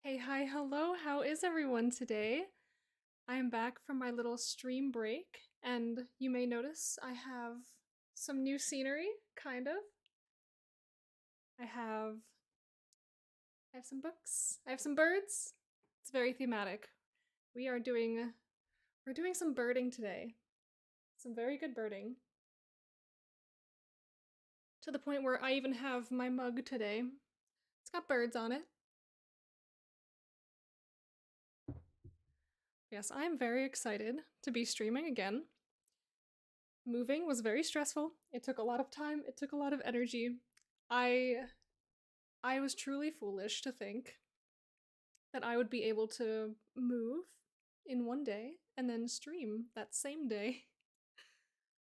Hey, hi, hello, how is everyone today? I am back from my little stream break, and you may notice I have some new scenery, kind of. I have I have some books, I have some birds. It's very thematic. We are doing we're doing some birding today. Some very good birding. To the point where I even have my mug today. It's got birds on it. Yes, I am very excited to be streaming again. Moving was very stressful. It took a lot of time, it took a lot of energy. I I was truly foolish to think that I would be able to move in one day and then stream that same day.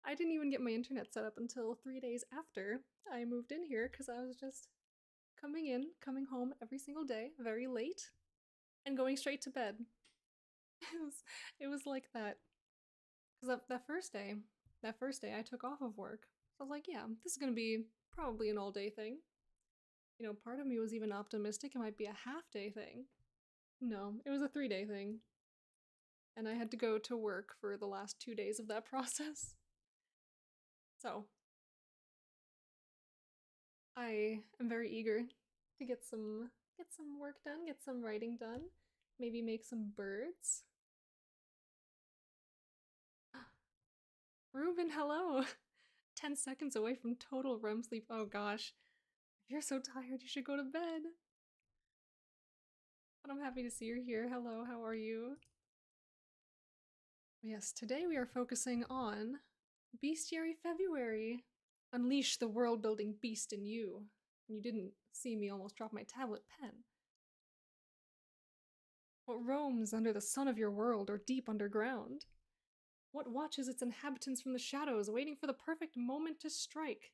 I didn't even get my internet set up until 3 days after I moved in here cuz I was just coming home every single day, very late, and going straight to bed. It was it was like that. Cuz that first day I took off of work. So I was like, yeah, this is going to be probably an all-day thing. You know, part of me was even optimistic it might be a half-day thing. No, it was a 3-day thing. And I had to go to work for the last 2 days of that process. So, I am very eager to get some work done, get some writing done, maybe make some birds. Ruben, hello! 10 seconds away from total REM sleep. Oh gosh. If you're so tired, you should go to bed. But I'm happy to see you're here. Hello, how are you? Yes, today we are focusing on Bestiary February. Unleash the world building beast in you. You didn't see me almost drop my tablet pen. What roams under the sun of your world or deep underground? What watches its inhabitants from the shadows, waiting for the perfect moment to strike?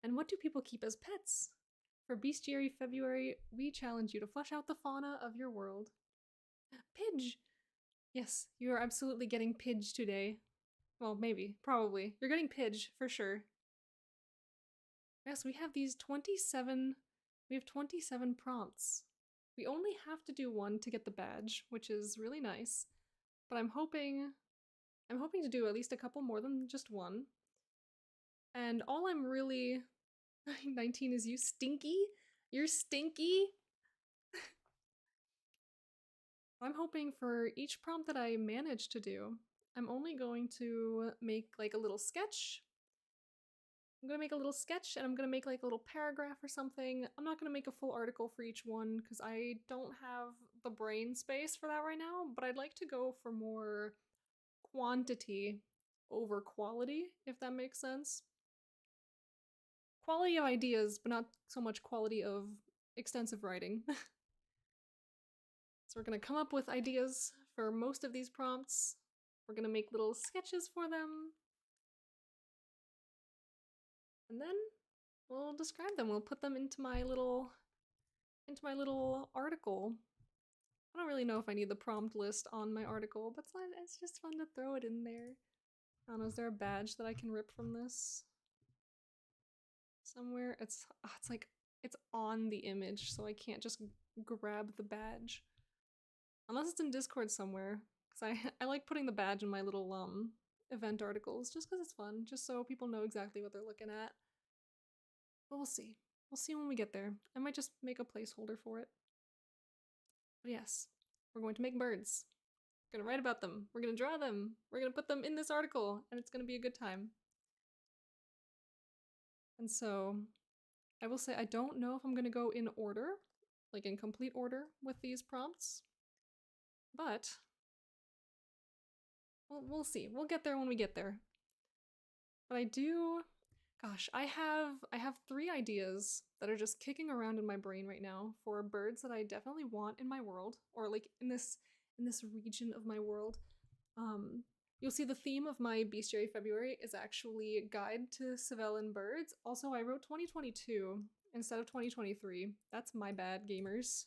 And what do people keep as pets? For Bestiary February, we challenge you to flesh out the fauna of your world. Pidge! Yes, you are absolutely getting Pidge today. Well, maybe, probably. You're getting Pidge, for sure. Yes, we have 27 prompts. We only have to do one to get the badge, which is really nice. But I'm hoping to do at least a couple more than just one. And all I'm really 19 is you stinky? You're stinky? I'm hoping for each prompt that I manage to do, I'm only going to make like a little sketch. I'm gonna make a little sketch and I'm gonna make like a little paragraph or something. I'm not gonna make a full article for each one because I don't have the brain space for that right now, but I'd like to go for more quantity over quality, if that makes sense. Quality of ideas, but not so much quality of extensive writing. So we're gonna come up with ideas for most of these prompts. We're gonna make little sketches for them. And then we'll describe them. We'll put them into my little article. I don't really know if I need the prompt list on my article, but it's just fun to throw it in there. I don't know, is there a badge that I can rip from this? Somewhere? It's like, it's on the image, so I can't just grab the badge. Unless it's in Discord somewhere, because I like putting the badge in my little event articles, just because it's fun, just so people know exactly what they're looking at. But we'll see. We'll see when we get there. I might just make a placeholder for it. But yes, we're going to make birds. We're gonna write about them. We're gonna draw them. We're gonna put them in this article, and it's gonna be a good time. And so, I will say I don't know if I'm gonna go in order, like in complete order with these prompts, but we'll see. We'll get there when we get there. But I do, gosh, I have 3 ideas that are just kicking around in my brain right now for birds that I definitely want in my world, or like in this region of my world. You'll see the theme of my Bestiary February is actually Guide to Civilian Birds. Also, I wrote 2022 instead of 2023. That's my bad, gamers.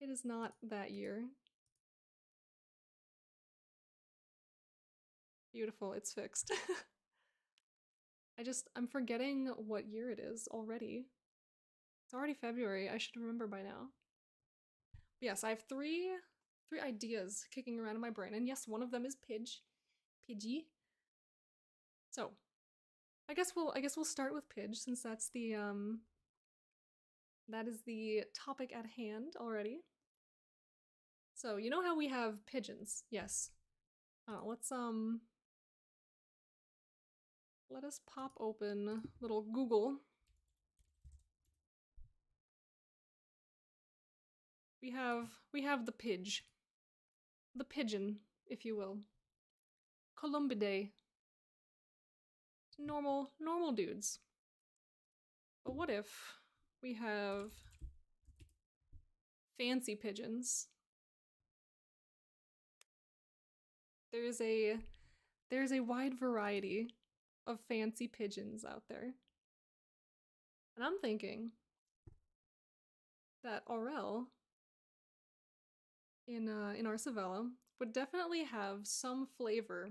It is not that year. Beautiful, it's fixed. I'm forgetting what year it is already. It's already February. I should remember by now. But yes, I have three ideas kicking around in my brain, and yes, one of them is Pidgey. So, I guess we'll start with Pidge since that is the topic at hand already. So, you know how we have pigeons? Yes. Let us pop open little Google. We have the Pidge. The pigeon, if you will. Columbidae. Normal dudes. But what if we have fancy pigeons? There's a wide variety of fancy pigeons out there. And I'm thinking that Aurel in Arsavella would definitely have some flavor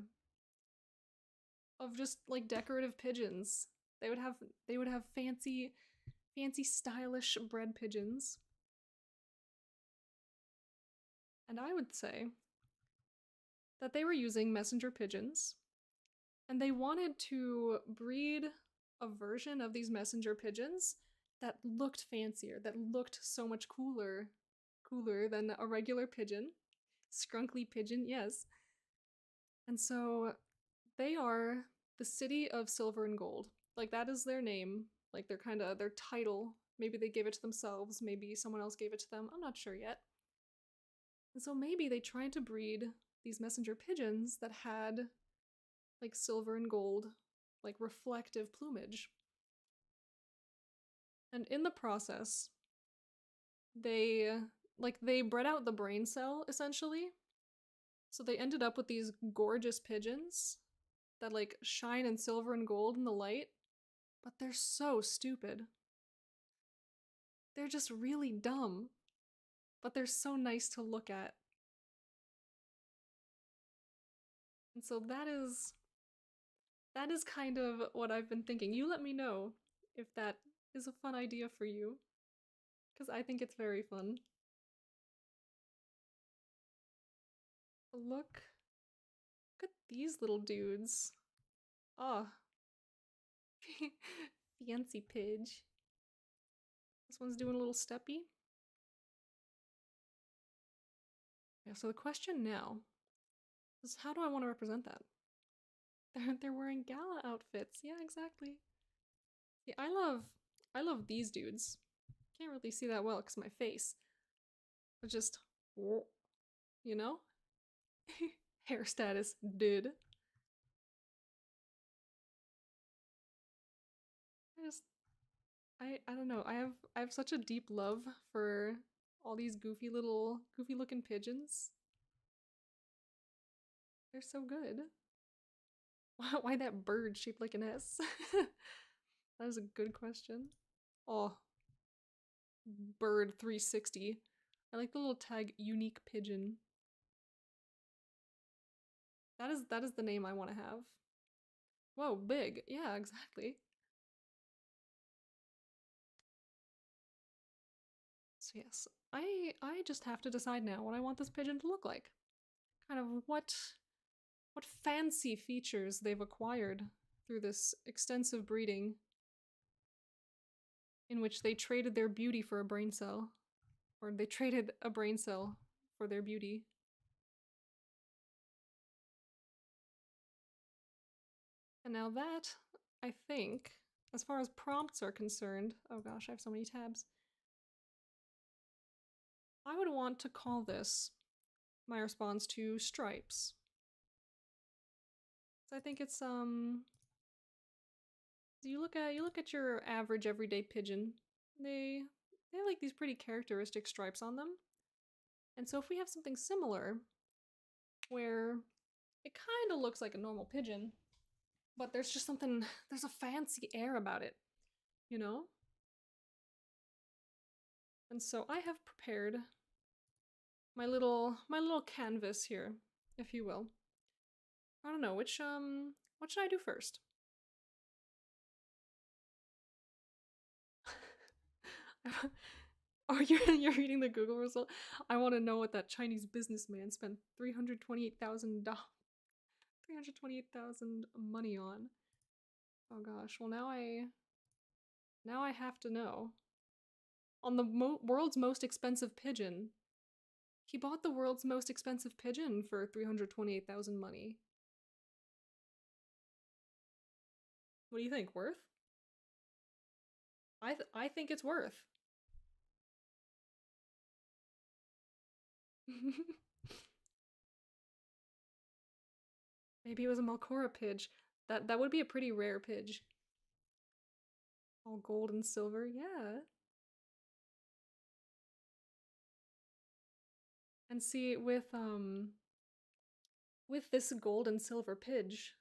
of just like decorative pigeons. They would have fancy stylish bred pigeons. And I would say that they were using messenger pigeons, and they wanted to breed a version of these messenger pigeons that looked fancier, that looked so much cooler than a regular pigeon. Skrunkly pigeon, yes. And so they are the city of silver and gold. Like, that is their name. Like, they're kind of their title. Maybe they gave it to themselves, maybe someone else gave it to them. I'm not sure yet. And so maybe they tried to breed these messenger pigeons that had like silver and gold, like reflective plumage. And in the process, they bred out the brain cell essentially. So they ended up with these gorgeous pigeons that like shine in silver and gold in the light, but they're so stupid. They're just really dumb, but they're so nice to look at. And so that is kind of what I've been thinking. You let me know if that is a fun idea for you, because I think it's very fun. Look at these little dudes. Oh. Fancy Pidge. This one's doing a little steppy. Yeah, so the question now is, how do I want to represent that? They're wearing gala outfits. Yeah, exactly. Yeah, I love these dudes. Can't really see that well because my face. But just, you know? Hair status, dude. I don't know. I have such a deep love for all these goofy looking pigeons. They're so good. Why that bird shaped like an S? That is a good question. Oh, bird 360. I like the little tag unique pigeon. That is the name I want to have. Whoa, big. Yeah, exactly. So yes, I just have to decide now what I want this pigeon to look like. Kind of what fancy features they've acquired through this extensive breeding in which they traded their beauty for a brain cell. Or they traded a brain cell for their beauty. And now that, I think, as far as prompts are concerned, oh gosh, I have so many tabs. I would want to call this my response to stripes. So I think it's you look at your average everyday pigeon, they have like these pretty characteristic stripes on them. And so if we have something similar where it kind of looks like a normal pigeon, but there's just something, there's a fancy air about it, you know? And so I have prepared my little canvas here, if you will. I don't know, what should I do first? Oh, you're reading the Google result? I want to know what that Chinese businessman spent 328,000 money on. Oh gosh. Well, now I have to know. On the world's most expensive pigeon. He bought the world's most expensive pigeon for 328,000 money. What do you think? Worth? I think it's worth. Maybe it was a Malcora pidge. That would be a pretty rare pidge. All gold and silver, yeah. And see, with this gold and silver pidge,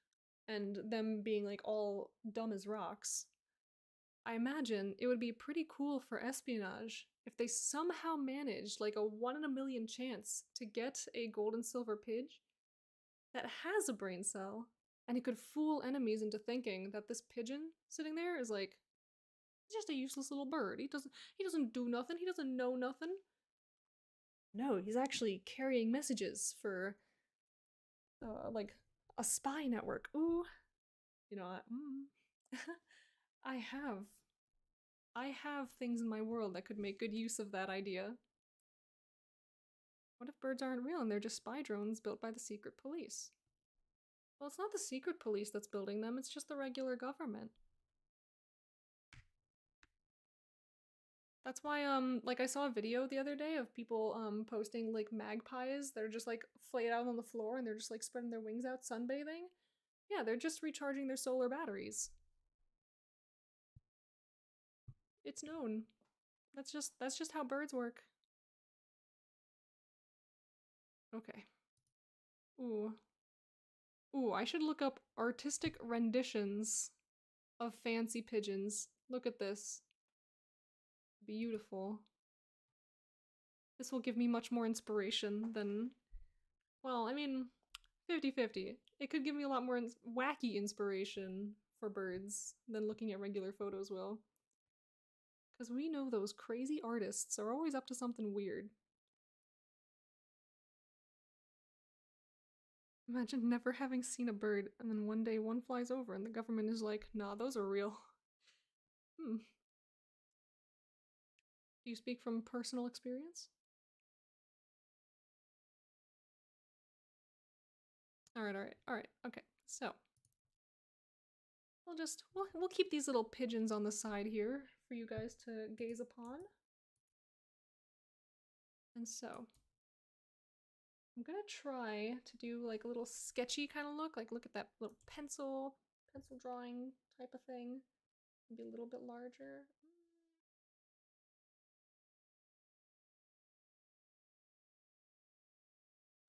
and them being like all dumb as rocks, I imagine it would be pretty cool for espionage if they somehow managed like a 1 in a million chance to get a gold and silver pidge that has a brain cell, and it could fool enemies into thinking that this pigeon sitting there is like, he's just a useless little bird. He doesn't do nothing. He doesn't know nothing. No, he's actually carrying messages for like a spy network. Ooh, you know, I have I have things in my world that could make good use of that idea. What if birds aren't real and they're just spy drones built by the secret police? Well, it's not the secret police that's building them, it's just the regular government. That's why, like I saw a video the other day of people, posting, like, magpies that are just, like, flayed out on the floor and they're just, like, spreading their wings out sunbathing. Yeah, they're just recharging their solar batteries. It's known. That's just how birds work. Okay. Ooh. Ooh, I should look up artistic renditions of fancy pigeons. Look at this. Beautiful. This will give me much more inspiration than, well, I mean, 50-50. It could give me a lot more wacky inspiration for birds than looking at regular photos will. Because we know those crazy artists are always up to something weird. Imagine never having seen a bird and then one day one flies over and the government is like, nah, those are real. Hmm. Do you speak from personal experience? Alright, okay. So, we'll keep these little pigeons on the side here for you guys to gaze upon. And so, I'm gonna try to do like a little sketchy kind of look. Like, look at that little pencil drawing type of thing. Maybe a little bit larger.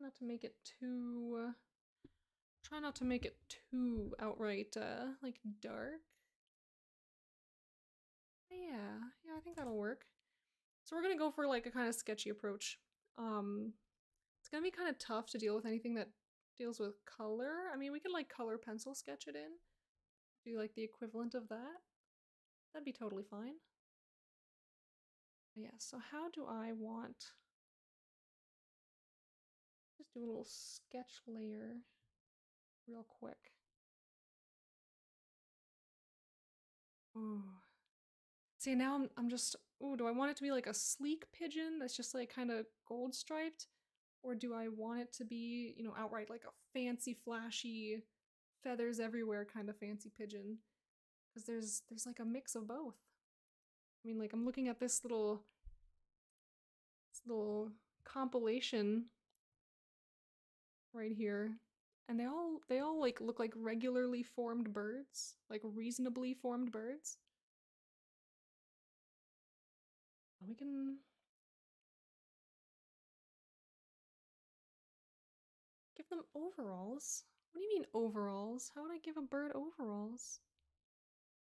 Not to make it too. Try not to make it too outright, like dark. Yeah, I think that'll work. So we're gonna go for like a kind of sketchy approach. It's gonna be kind of tough to deal with anything that deals with color. I mean, we can like color pencil sketch it in. Do like the equivalent of that. That'd be totally fine. Yeah, so how do I want... Just do a little sketch layer real quick. Ooh. See, now I'm just... Ooh, do I want it to be like a sleek pigeon that's just like kind of gold striped? Or do I want it to be, you know, outright like a fancy, flashy, feathers everywhere kind of fancy pigeon? Because there's like a mix of both. I mean, like, I'm looking at this little compilation right here, and they all like look like regularly formed birds, like reasonably formed birds. We can give them overalls. What do you mean overalls? How would I give a bird overalls?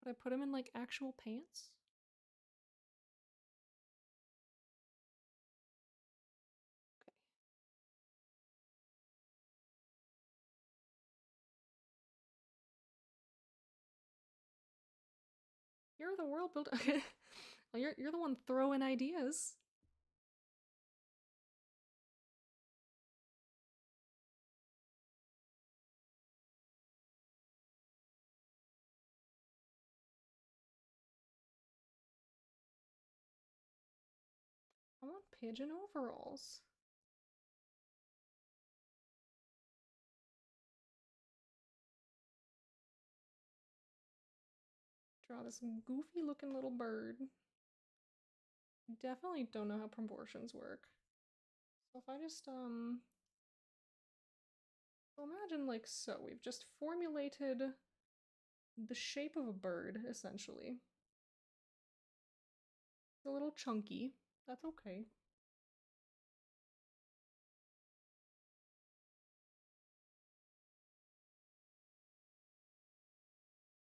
Would I put them in like actual pants? Okay. You're the world builder. Well, you're the one throwing ideas. I want pigeon overalls. Draw this goofy looking little bird. Definitely don't know how proportions work. So if I just, so imagine like so, we've just formulated the shape of a bird, essentially. It's a little chunky. That's okay.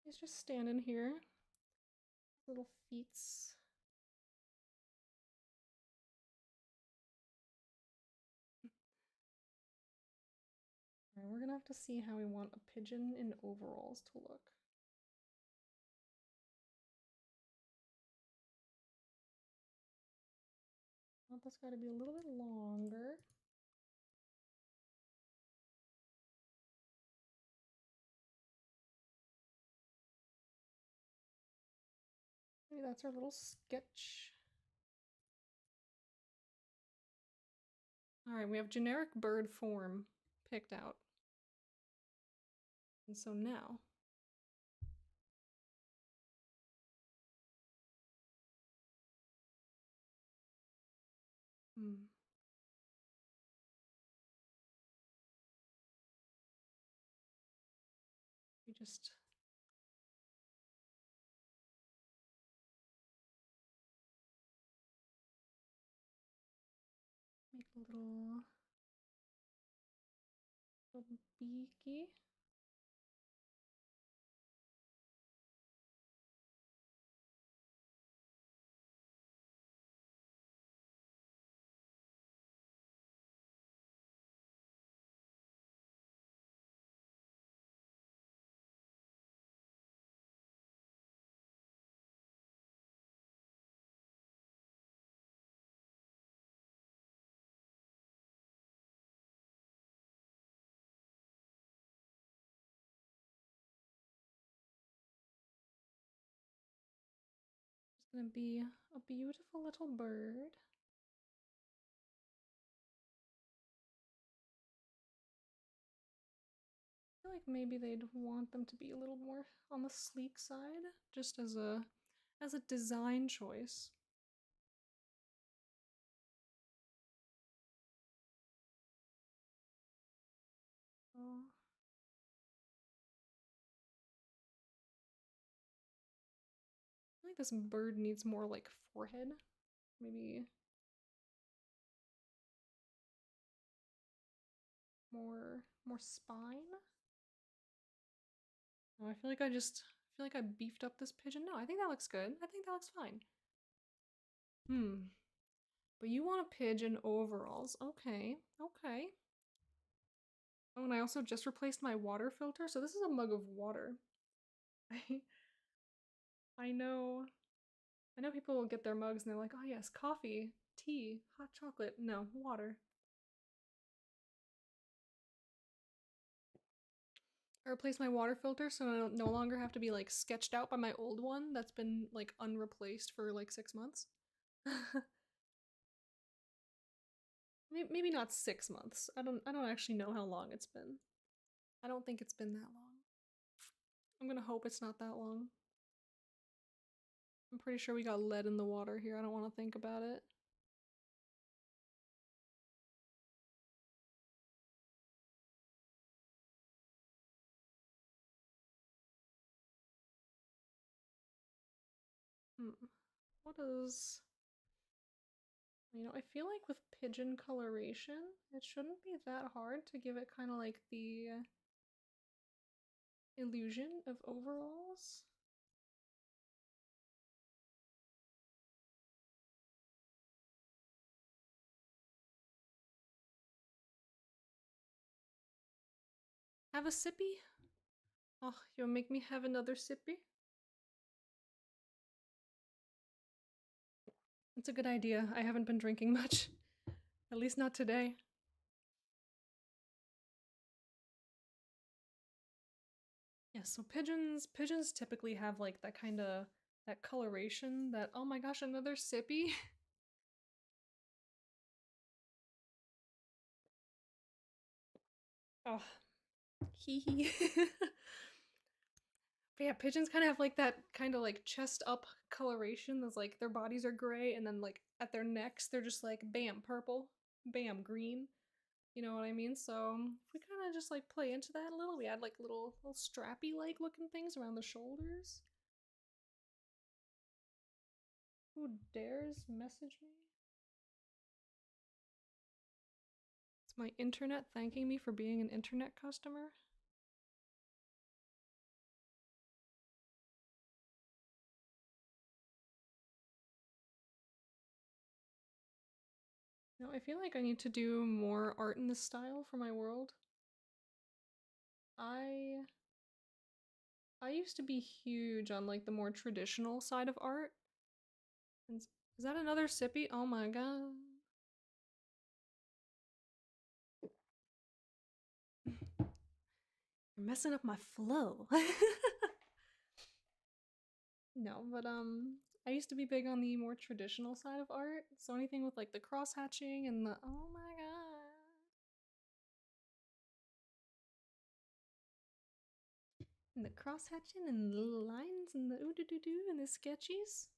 He's just standing here. Little feets. Alright, we're gonna have to see how we want a pigeon in overalls to look. I want this guy to be a little bit longer. Maybe that's our little sketch. Alright, we have generic bird form picked out. And so now, we just make a little beaky. It's gonna be a beautiful little bird. I feel like maybe they'd want them to be a little more on the sleek side, just as a design choice. Oh. I feel like this bird needs more like forehead. Maybe more spine. Oh, I feel like I beefed up this pigeon. No, I think that looks good. I think that looks fine. But you want a pigeon overalls. Okay, okay. Oh, and I also just replaced my water filter, so this is a mug of water. I know people will get their mugs and they're like, oh yes, coffee, tea, hot chocolate. No, water. I replaced my water filter so I no longer have to be like sketched out by my old one that's been like unreplaced for like 6 months. Maybe not 6 months. I don't actually know how long it's been. I don't think it's been that long. I'm gonna hope it's not that long. I'm pretty sure we got lead in the water here. I don't want to think about it. What is... You know, I feel like with pigeon coloration, it shouldn't be that hard to give it kind of like the illusion of overalls. Have a sippy? Oh, you'll make me have another sippy? It's a good idea. I haven't been drinking much. At least not today. Yeah, so pigeons typically have like that kind of that coloration that, oh my gosh, another sippy. Oh, hee hee. But yeah, pigeons kind of have like that kind of like chest up coloration. That's like their bodies are gray, and then like at their necks, they're just like bam, purple, bam, green. You know what I mean? So if we kind of just like play into that a little, we add like little strappy like looking things around the shoulders. Who dares message me? It's my internet thanking me for being an internet customer. No, I feel like I need to do more art in this style for my world. I I used to be huge on like the more traditional side of art. And is that another sippy? Oh my god. You're messing up my flow. No, but I used to be big on the more traditional side of art. So anything with like the cross hatching and the oh my god. And the cross hatching and the little lines and the ooh doo doo doo and the sketchies.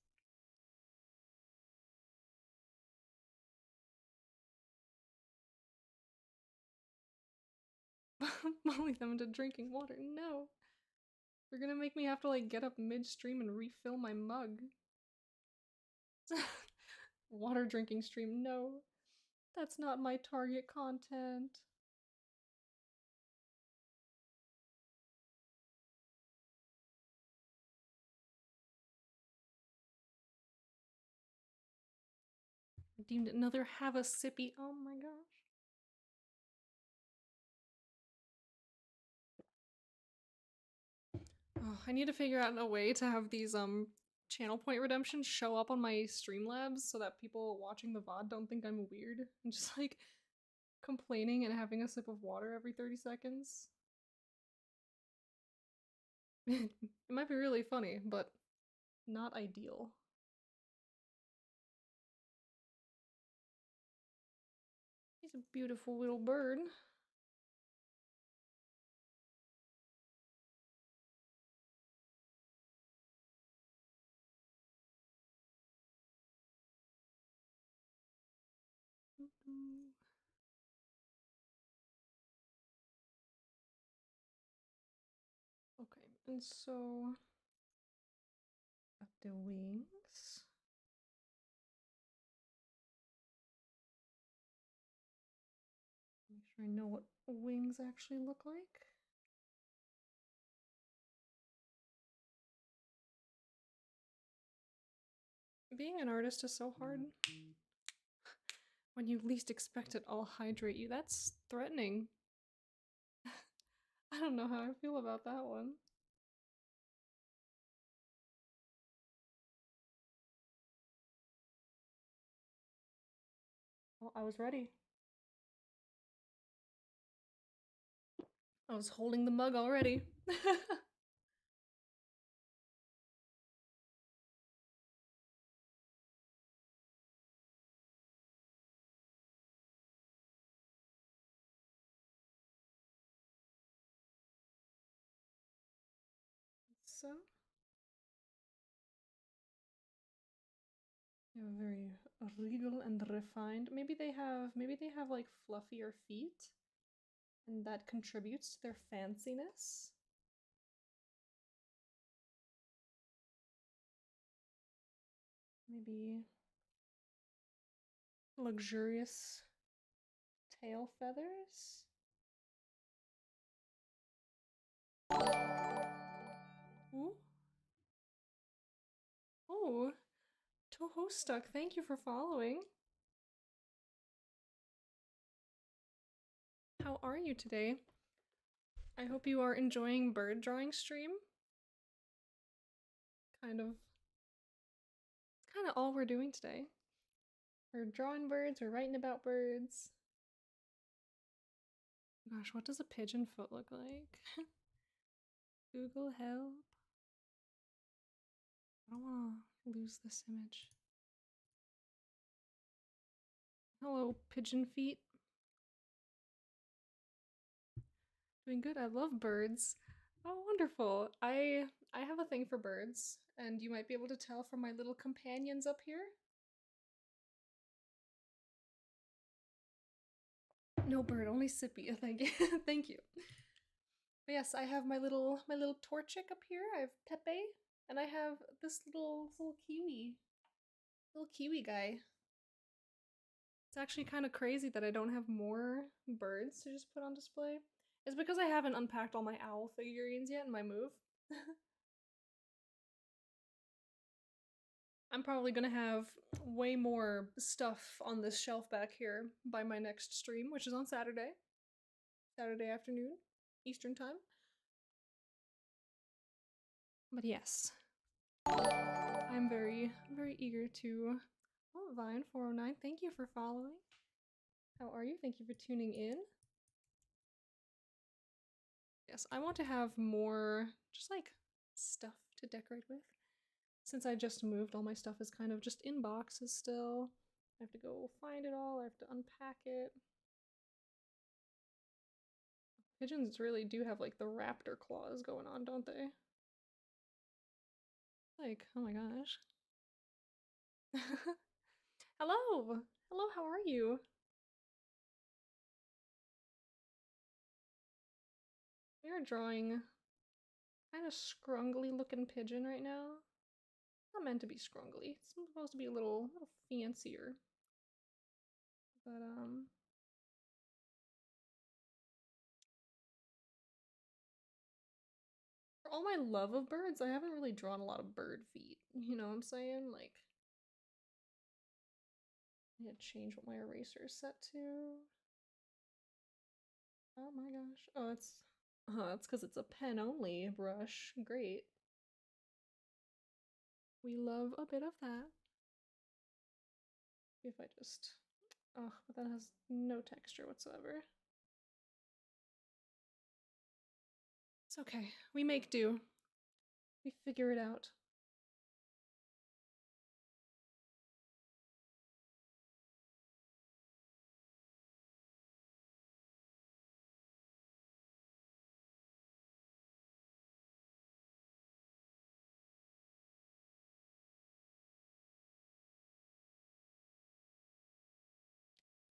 Molly them into drinking water. No. You're gonna make me have to like get up midstream and refill my mug. Water drinking stream. No. That's not my target content. I deemed another have a sippy. Oh my gosh. Oh, I need to figure out a way to have these channel point redemptions show up on my Streamlabs so that people watching the VOD don't think I'm weird and just like complaining and having a sip of water every 30 seconds. It might be really funny, but not ideal. He's a beautiful little bird. Okay, and so got the wings. Make sure I know what wings actually look like. Being an artist is so hard. When you least expect it, I'll hydrate you. That's threatening. I don't know how I feel about that one. Well, I was ready. I was holding the mug already. So, yeah, very regal and refined. Maybe they have like fluffier feet, and that contributes to their fanciness. Maybe luxurious tail feathers. Ooh. Oh, Toho Stuck, thank you for following. How are you today? I hope you are enjoying bird drawing stream. Kind of all we're doing today. We're drawing birds, we're writing about birds. Gosh, what does a pigeon foot look like? Google help. I don't want to lose this image. Hello, pigeon feet. Doing good. I love birds. Oh, wonderful. I have a thing for birds, and you might be able to tell from my little companions up here. No bird, only Sippy. Thank you. Thank you. But yes, I have my little Torchic up here. I have Pepe, and I have this little kiwi guy. It's actually kind of crazy that I don't have more birds to just put on display. It's because I haven't unpacked all my owl figurines yet in my move. I'm probably gonna have way more stuff on this shelf back here by my next stream, which is on Saturday. Saturday afternoon, Eastern time. But yes, I'm very eager to. Oh, Vine409, thank you for following. How are you? Thank you for tuning in. Yes, I want to have more just like stuff to decorate with. Since I just moved, all my stuff is kind of just in boxes still. I have to go find it all, I have to unpack it. Pigeons really do have like the raptor claws going on, don't they? Like, oh my gosh. Hello! Hello, how are you? We are drawing kind of scrungly looking pigeon right now. Not meant to be scrungly. It's supposed to be a little fancier. But for all my love of birds, I haven't really drawn a lot of bird feet. You know what I'm saying? Like, I need to change what my eraser is set to. Oh my gosh. Oh, it's because it's a pen only brush. Great. We love a bit of that. If I just, oh, but that has no texture whatsoever. It's okay. We make do. We figure it out.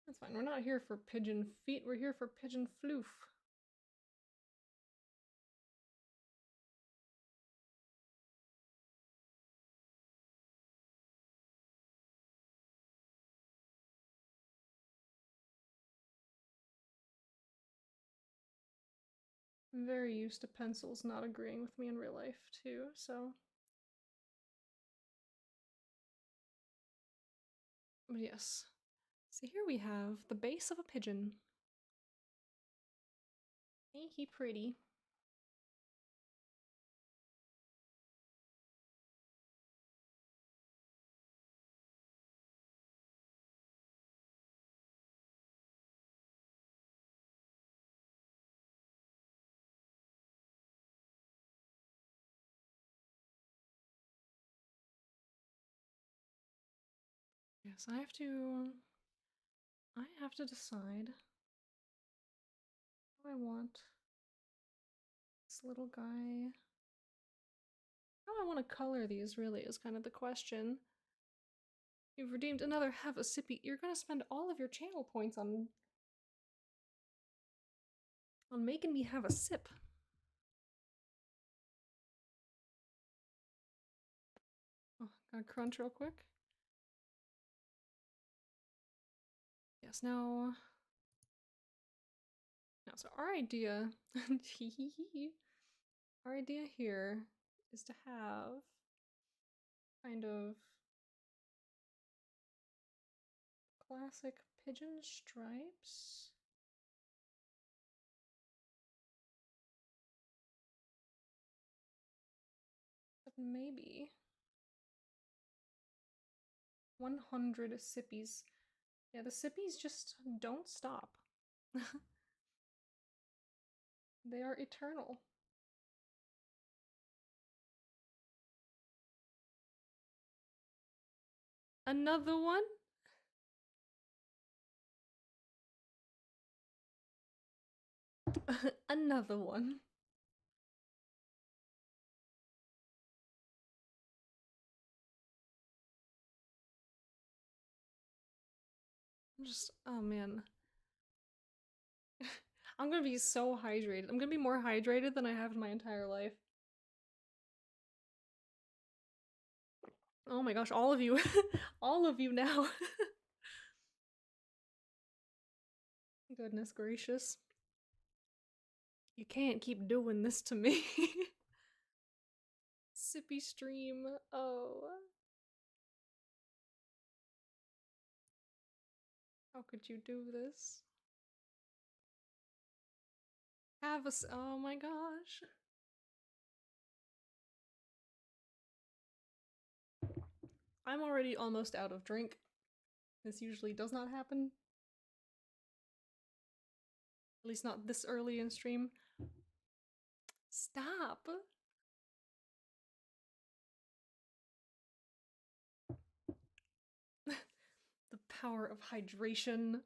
That's fine. We're not here for pigeon feet. We're here for pigeon floof. I'm very used to pencils not agreeing with me in real life too, so. But yes. So here we have the base of a pigeon. Ain't he pretty? Yes, I have to decide how I want this little guy. How I want to color these really is kind of the question. You've redeemed another have a sippy. You're gonna spend all of your channel points on making me have a sip. Oh, gotta crunch real quick. Yes, now. So our idea, our idea here is to have kind of classic pigeon stripes. But maybe 100 sippies. Yeah, the sippies just don't stop. They are eternal. Another one? Another one. I'm just, oh man. I'm gonna be so hydrated. I'm gonna be more hydrated than I have in my entire life. Oh my gosh, all of you. All of you now. Goodness gracious. You can't keep doing this to me. Sippy stream. Oh. How could you do this? Have us. Oh my gosh. I'm already almost out of drink. This usually does not happen. At least not this early in stream. Stop! The power of hydration.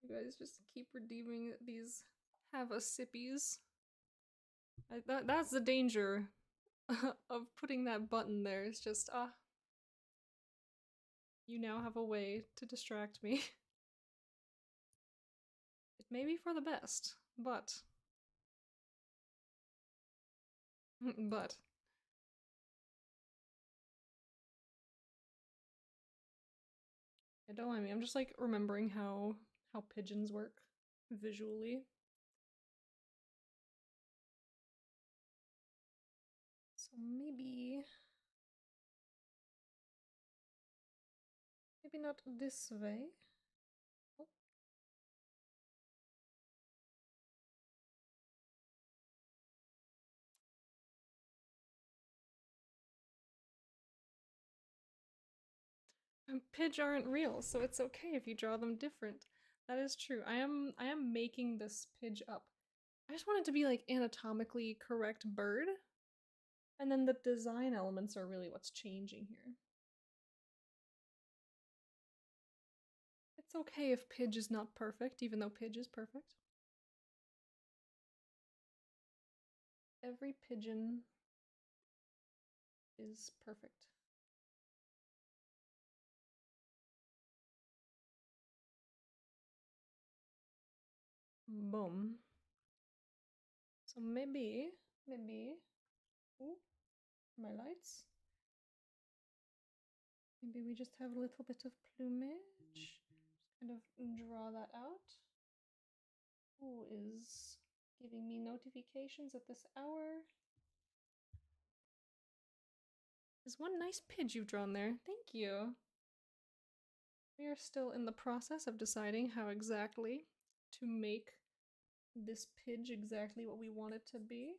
You guys just keep redeeming these have a sippies. That's the danger of putting that button there. It's just, you now have a way to distract me. It may be for the best, but... but... Yeah, don't mind me, I'm just like remembering how pigeons work visually. So maybe not this way. Oh. Pidge aren't real, so it's okay if you draw them different. That is true. I am making this pidge up. I just want it to be like anatomically correct bird. And then the design elements are really what's changing here. It's okay if Pidge is not perfect, even though Pidge is perfect. Every pigeon is perfect. Boom. So maybe, ooh, my lights. Maybe we just have a little bit of plumage. Just kind of draw that out. Who is giving me notifications at this hour? There's one nice pidge you've drawn there. Thank you. We are still in the process of deciding how exactly to make this pidge exactly what we want it to be.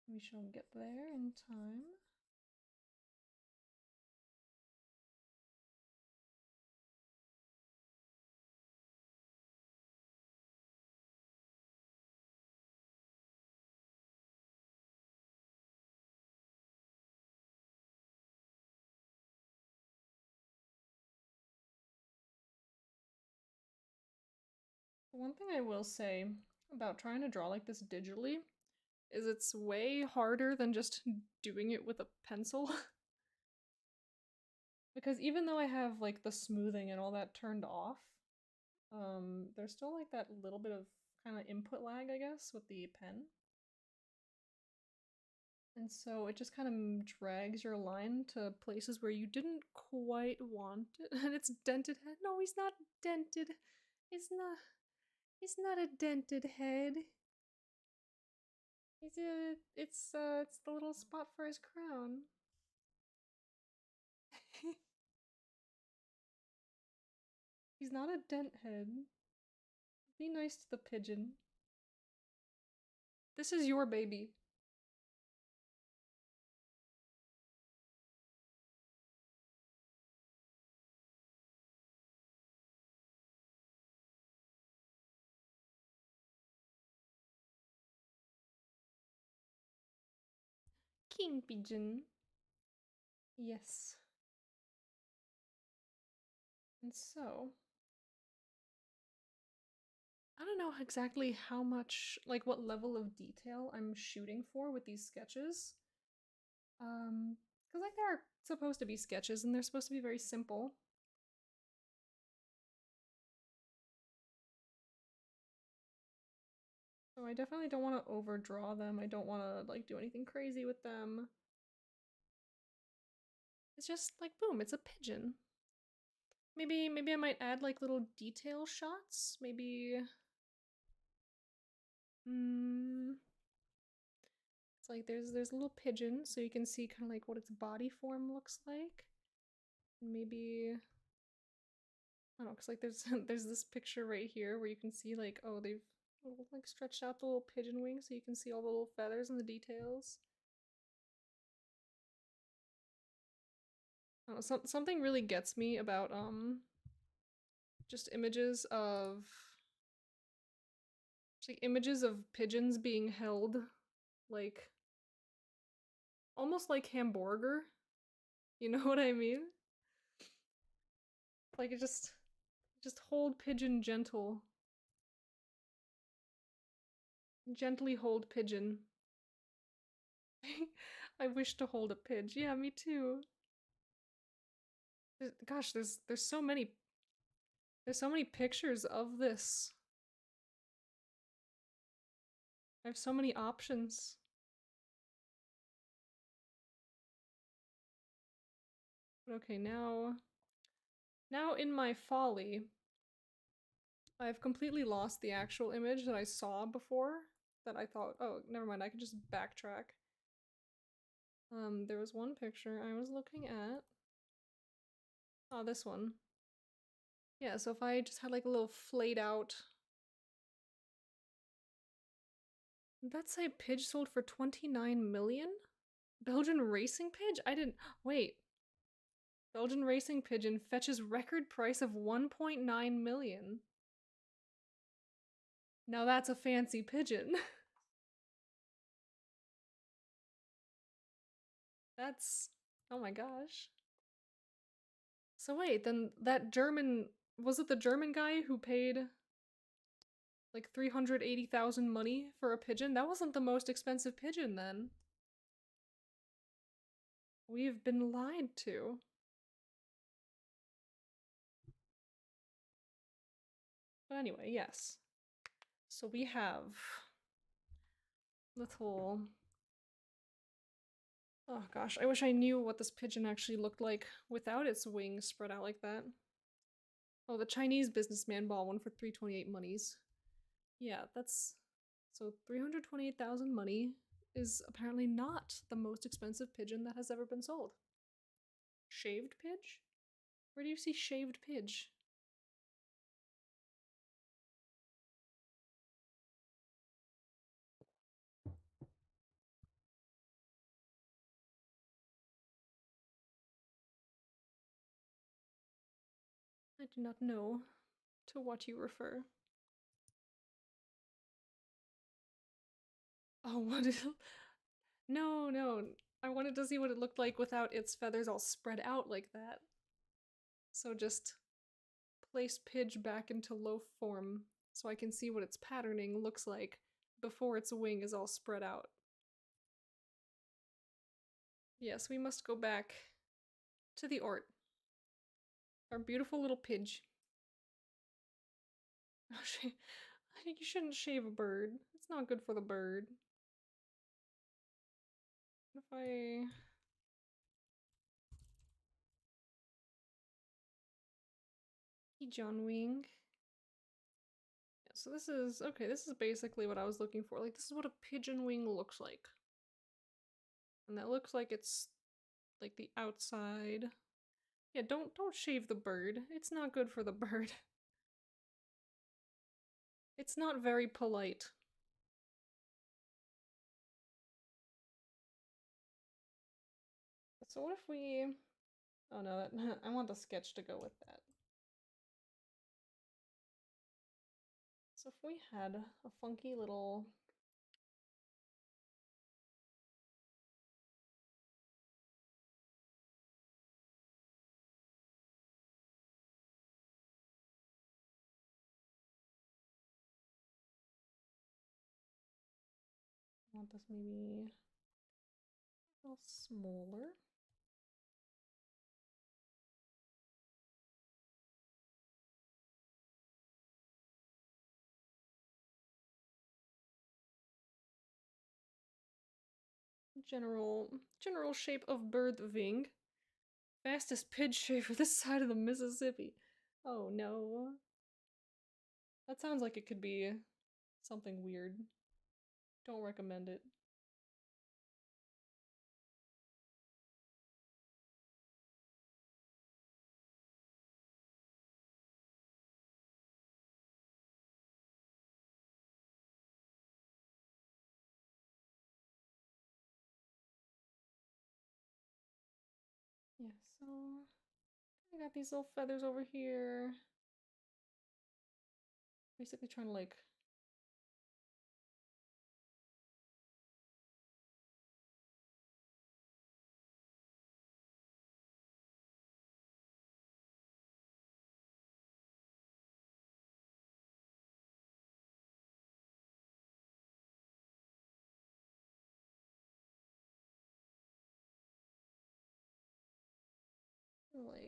We shall get there in time. One thing I will say about trying to draw like this digitally is it's way harder than just doing it with a pencil. Because even though I have like the smoothing and all that turned off, there's still like that little bit of kind of input lag, I guess, with the pen. And so it just kind of drags your line to places where you didn't quite want it. And it's dented head. No, he's not dented. It's not a dented head. It's the little spot for his crown. He's not a dent head. Be nice to the pigeon. This is your baby. King pigeon. Yes. And so, I don't know exactly how much, like what level of detail I'm shooting for with these sketches. Because like they're supposed to be sketches and they're supposed to be very simple. So I definitely don't want to overdraw them. I don't want to like do anything crazy with them. It's just like boom, it's a pigeon. Maybe I might add like little detail shots. Maybe it's like there's a little pigeon, so you can see kind of like what its body form looks like. Maybe I don't know, cause like there's there's this picture right here where you can see like oh they've like stretched out the little pigeon wings so you can see all the little feathers and the details. I don't know, something really gets me about just images of like images of pigeons being held like almost like hamburger. You know what I mean? Like it just hold pigeon gentle. Gently hold pigeon. I wish to hold a pidge. Yeah, me too. Gosh, there's so many pictures of this. I have so many options. But okay, now in my folly, I've completely lost the actual image that I saw before that I thought, oh, never mind, I can just backtrack. There was one picture I was looking at. Oh, this one. Yeah, so if I just had like a little flayed out. That say Pidge sold for 29 million? Belgian racing Pidge? I didn't. Wait. Belgian racing pigeon fetches record price of 1.9 million. Now that's a fancy pigeon. That's. Oh my gosh. So wait, then that German. Was it the German guy who paid like 380,000 money for a pigeon? That wasn't the most expensive pigeon then. We've been lied to. But anyway, yes. So we have little. Oh gosh, I wish I knew what this pigeon actually looked like without its wings spread out like that. Oh, the Chinese businessman bought one for 328 monies. Yeah, that's. So 328,000 money is apparently not the most expensive pigeon that has ever been sold. Shaved pidge? Where do you see shaved pidge? I do not know to what you refer. Oh, what is. No, no. I wanted to see what it looked like without its feathers all spread out like that. So just place pidge back into loaf form so I can see what its patterning looks like before its wing is all spread out. Yes, we must go back to the Ort. Our beautiful little pidge. I think you shouldn't shave a bird. It's not good for the bird. What if I... John Wing. Yeah, so this is... Okay, this is basically what I was looking for. Like, this is what a pigeon wing looks like. And that looks like it's... like the outside. Yeah, don't shave the bird. It's not good for the bird. It's not very polite. So what if we... Oh no, that... I want the sketch to go with that. So if we had a funky little... I want this maybe a little smaller. General shape of bird wing. Fastest pidge shaver this side of the Mississippi. Oh no. That sounds like it could be something weird. Don't recommend it. Yeah, so I got these little feathers over here. Basically trying to like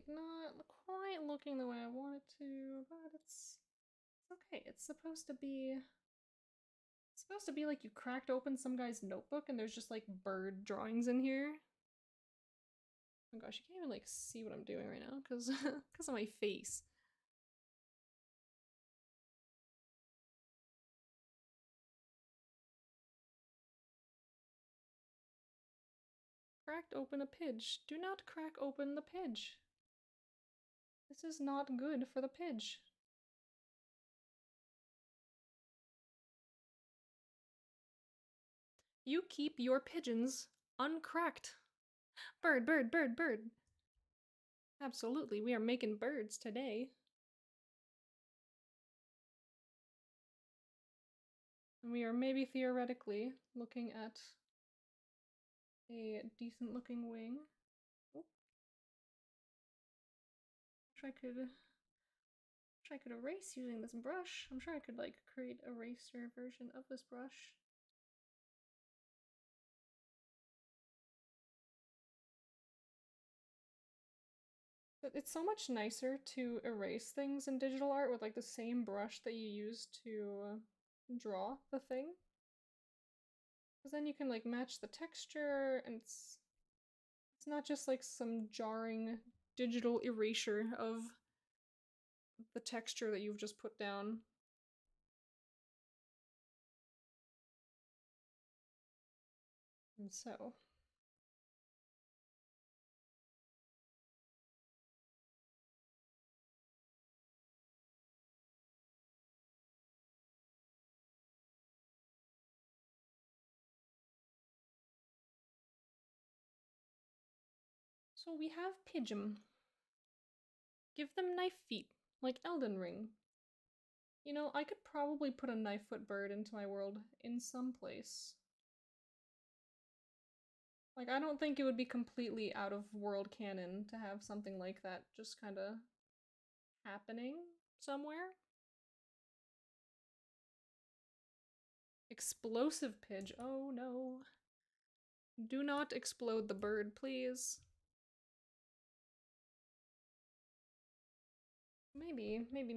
not quite looking the way I want it to, but it's okay. It's supposed to be like you cracked open some guy's notebook and there's just like bird drawings in here. Oh gosh, you can't even like see what I'm doing right now because of my face. Cracked open a pidge. Do not crack open the pidge. This is not good for the pidge. You keep your pigeons uncracked. Bird, bird, bird, bird. Absolutely, we are making birds today. And we are maybe theoretically looking at a decent looking wing. Oh. Wish I could erase using this brush. I'm sure I could like create an eraser version of this brush. But it's so much nicer to erase things in digital art with like the same brush that you use to draw the thing. Because then you can like match the texture and it's not just like some jarring digital erasure of the texture that you've just put down. And so we have pigeon. Give them knife feet, like Elden Ring. You know, I could probably put a knife foot bird into my world in some place. Like, I don't think it would be completely out of world canon to have something like that just kind of happening somewhere. Explosive pidge. Oh no. Do not explode the bird, please. Maybe. Maybe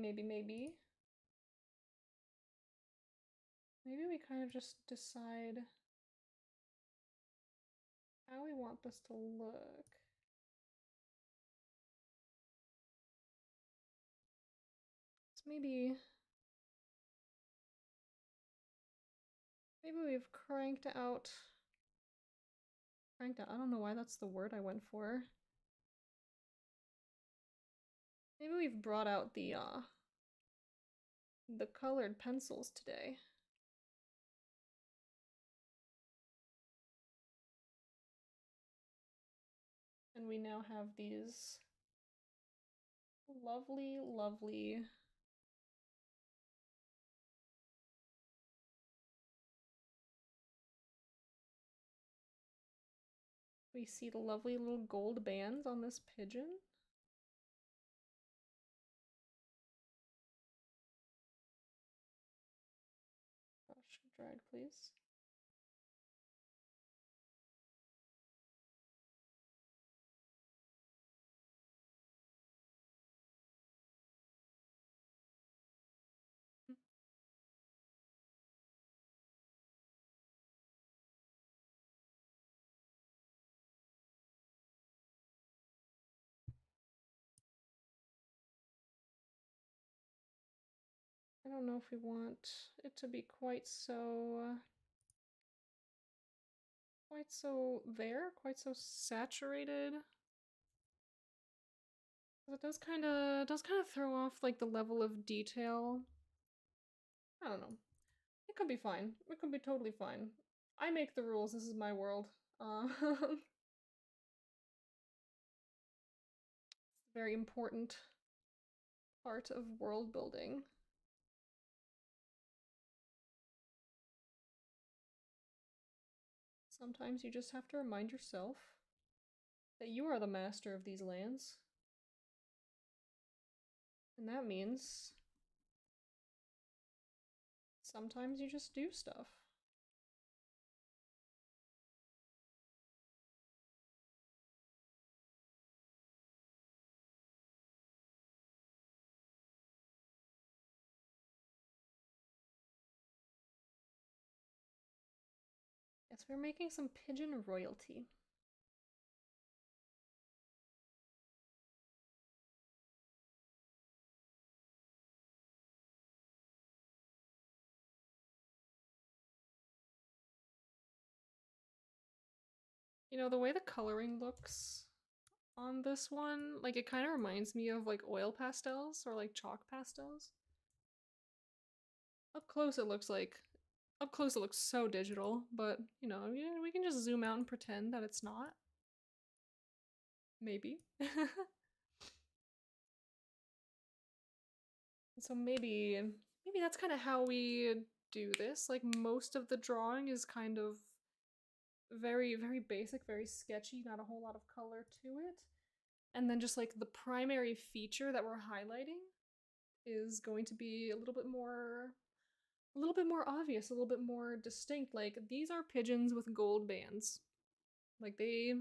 we kind of just decide how we want this to look. So maybe we've cranked out. I don't know why that's the word I went for. Maybe we've brought out the the colored pencils today. And we now have these lovely, lovely we see the lovely little gold bands on this pigeon. Gosh, drag please. I don't know if we want it to be quite so quite so saturated. It does kind of throw off like the level of detail. I don't know. It could be fine. It could be totally fine. I make the rules. This is my world. Very important part of world building. Sometimes you just have to remind yourself that you are the master of these lands. And that means sometimes you just do stuff. Yes, we're making some pigeon royalty. You know, the way the coloring looks on this one, like it kind of reminds me of like oil pastels or like chalk pastels. Up close it looks so digital, but you know, we can just zoom out and pretend that it's not. Maybe. So maybe that's kind of how we do this. Like most of the drawing is kind of very, very basic, very sketchy, not a whole lot of color to it. And then just like the primary feature that we're highlighting is going to be a little bit more obvious, a little bit more distinct. Like these are pigeons with gold bands. Like they're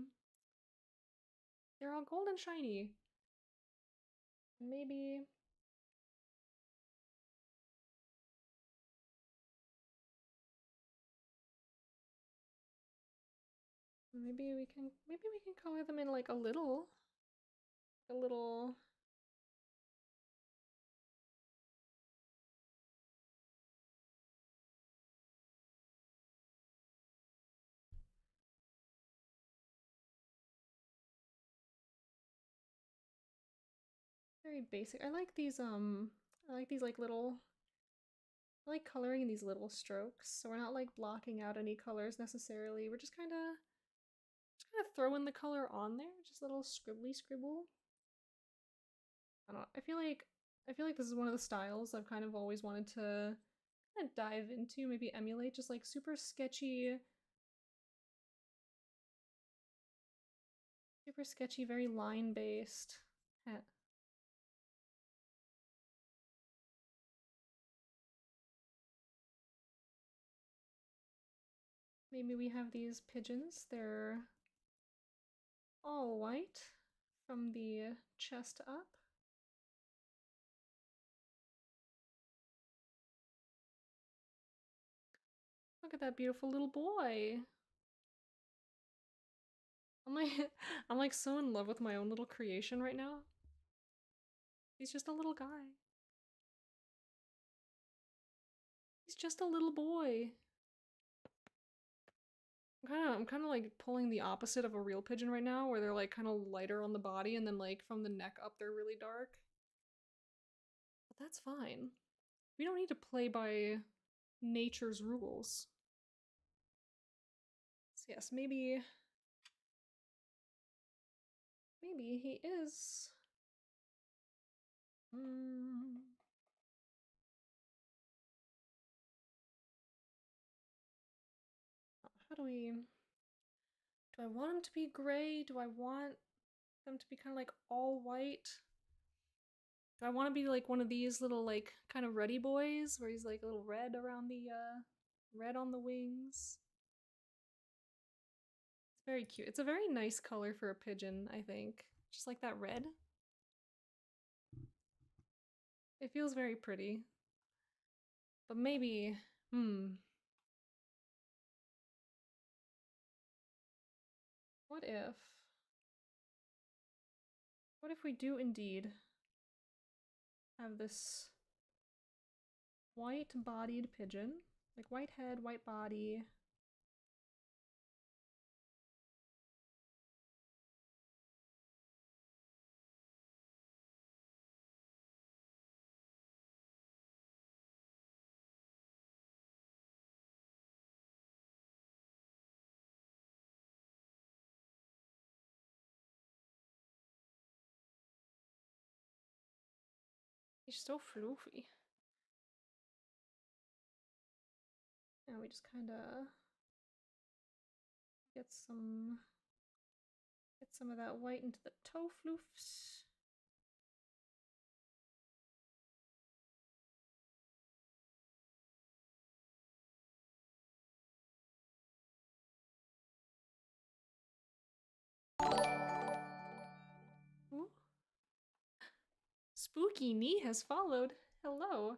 all gold and shiny. Maybe maybe we can color them in like a little very basic. I like these like little I like coloring in these little strokes, so we're not like blocking out any colors necessarily. We're just kind of throwing the color on there, just a little scribbly scribble. I don't know. I feel like this is one of the styles I've kind of always wanted to kind of dive into, maybe emulate, just like super sketchy, very line based. Maybe we have these pigeons. They're all white from the chest up. Look at that beautiful little boy. I'm like I'm like so in love with my own little creation right now. He's just a little guy. He's just a little boy. I'm kind of like pulling the opposite of a real pigeon right now, where they're like kind of lighter on the body, and then like from the neck up they're really dark. But that's fine. We don't need to play by nature's rules. So yes, maybe he is. How do we? Do I want him to be gray? Do I want them to be kind of like all white? Do I want to be like one of these little like kind of ruddy boys where he's like a little red around the red on the wings? It's very cute. It's a very nice color for a pigeon, I think. Just like that red. It feels very pretty. But maybe, what if? What if we do indeed have this white-bodied pigeon? Like white head, white body. He's so floofy. And we just kind of get some of that white into the toe floofs. Ooh. Spooky Knee has followed. Hello.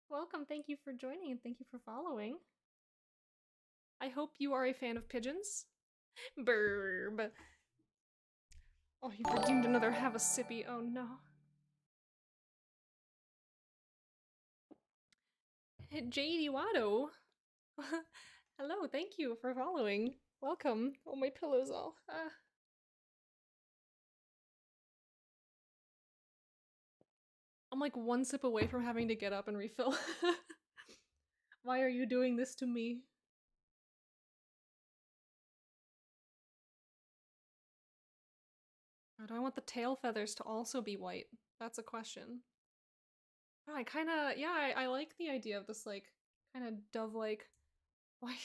Welcome, thank you for joining and thank you for following. I hope you are a fan of pigeons. Burb. Oh, you've redeemed another have a sippy. Oh no. JD Watto. Hello, thank you for following. Welcome. Oh, my pillow's all. I'm like one sip away from having to get up and refill. Why are you doing this to me? Do I want the tail feathers to also be white? That's a question. Oh, I kind of, yeah, I like the idea of this, like, kind of dove-like, why,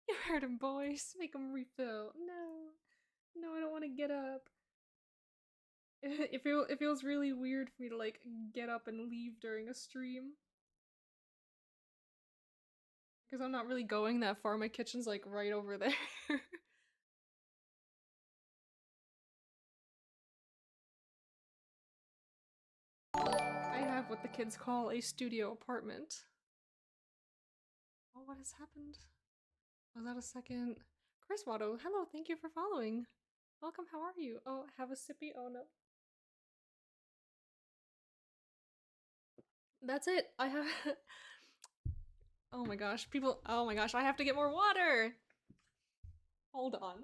you heard him, boys, make him refill. No, I don't want to get up. It feels really weird for me to, like, get up and leave during a stream. Because I'm not really going that far, my kitchen's, like, right over there. I have what the kids call a studio apartment. Oh, what has happened? Was that a second? Chris Watto, hello, thank you for following. Welcome, how are you? Oh, have a sippy? Oh no. That's it. I have. Oh my gosh, people. Oh my gosh, I have to get more water. Hold on.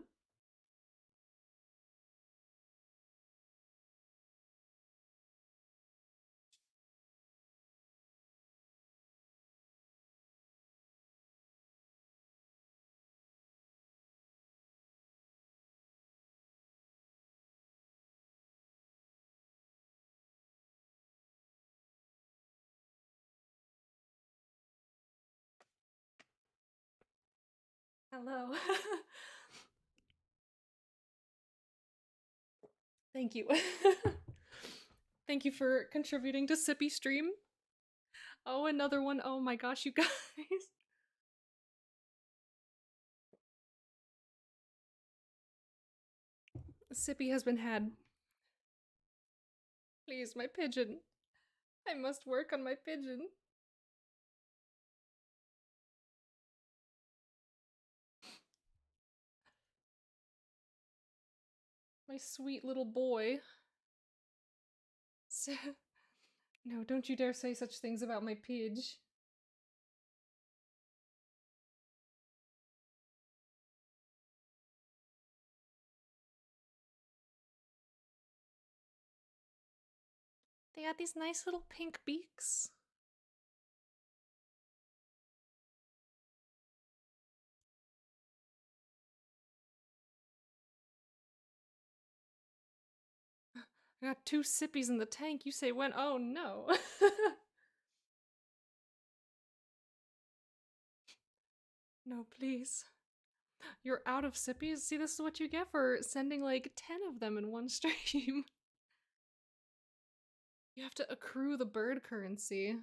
Hello. Thank you. Thank you for contributing to Sippy Stream. Oh, another one. Oh my gosh, you guys. Sippy has been had. Please, my pigeon. I must work on my pigeon. My sweet little boy. No, don't you dare say such things about my pidge. They got these nice little pink beaks. I got 2 sippies in the tank. You say when? Oh no. No, please. You're out of sippies? See, this is what you get for sending like 10 of them in one stream. You have to accrue the bird currency.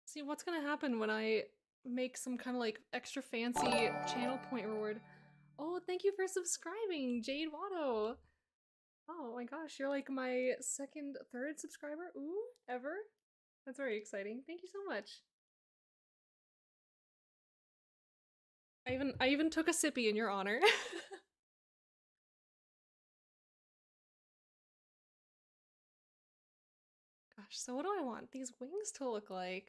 See, what's gonna happen when I make some kind of like extra fancy channel point reward? Oh, thank you for subscribing, Jade Watto. Oh my gosh, you're like my second, third subscriber? Ooh, ever? That's very exciting. Thank you so much. I even took a sippy in your honor. Gosh, so what do I want these wings to look like?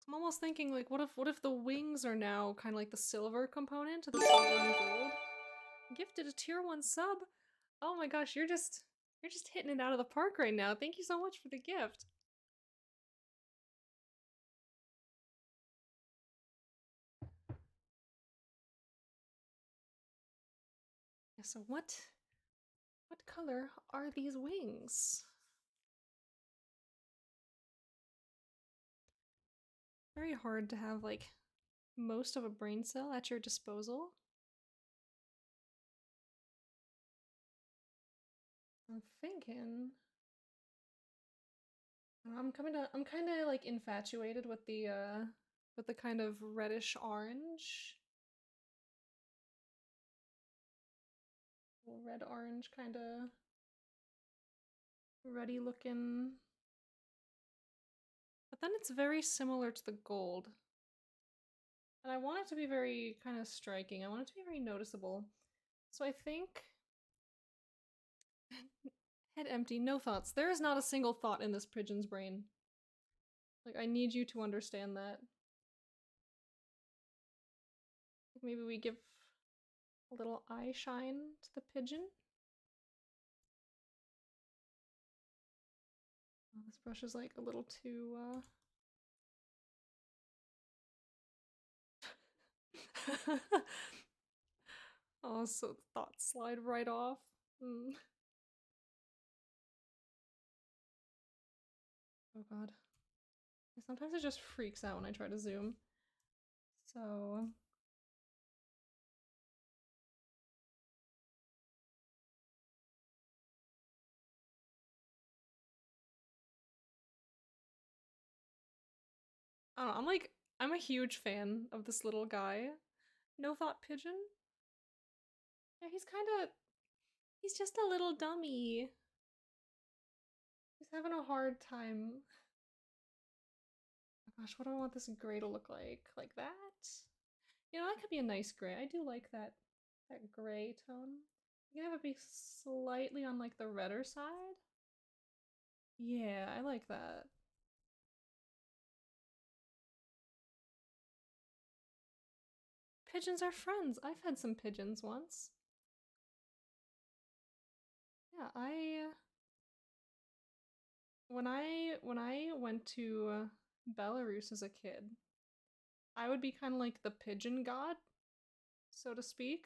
I'm almost thinking like what if the wings are now kind of like the silver component to the silver and gold? Gifted a tier 1 sub. Oh my gosh, you're just hitting it out of the park right now. Thank you so much for the gift. Yeah, so what color are these wings? Very hard to have like most of a brain cell at your disposal. I'm thinking I'm kind of like infatuated with the kind of reddish orange. Red orange kind of ready looking. But then it's very similar to the gold. And I want it to be very kind of striking. I want it to be very noticeable. So I think head empty, no thoughts. There is not a single thought in this pigeon's brain. Like, I need you to understand that. Maybe we give a little eye shine to the pigeon. Oh, this brush is like a little too Oh, so thoughts slide right off. Oh god. Sometimes it just freaks out when I try to zoom. So I don't know, I'm a huge fan of this little guy. No thought pigeon? Yeah, he's just a little dummy. He's having a hard time. Oh gosh, what do I want this gray to look like? Like that? You know, that could be a nice gray. I do like that gray tone. You can have it be slightly on like the redder side. Yeah, I like that. Pigeons are friends. I've had some pigeons once. Yeah, when I went to Belarus as a kid, I would be kind of like the pigeon god, so to speak,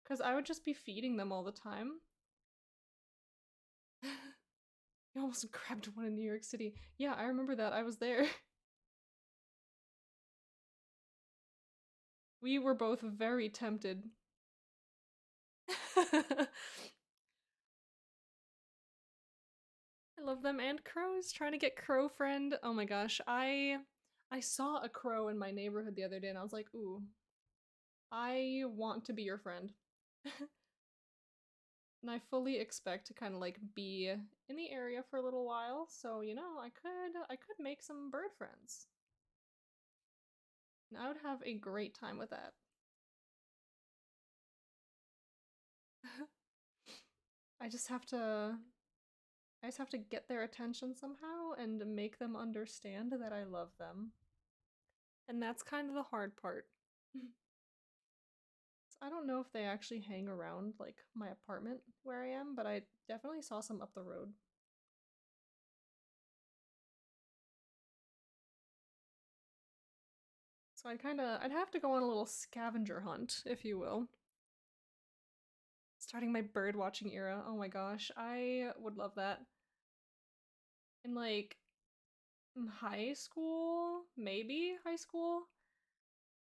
because I would just be feeding them all the time. You almost grabbed one in New York City. Yeah, I remember that. I was there. We were both very tempted. I love them, and crows. Trying to get crow friend. Oh my gosh, I saw a crow in my neighborhood the other day and I was like, ooh, I want to be your friend. And I fully expect to kind of like be in the area for a little while, so you know, I could make some bird friends. And I would have a great time with that. I just have to get their attention somehow and make them understand that I love them. And that's kind of the hard part. I don't know if they actually hang around like my apartment where I am, but I definitely saw some up the road. So I'd have to go on a little scavenger hunt, if you will. Starting my bird watching era. Oh my gosh, I would love that. In like high school, maybe high school,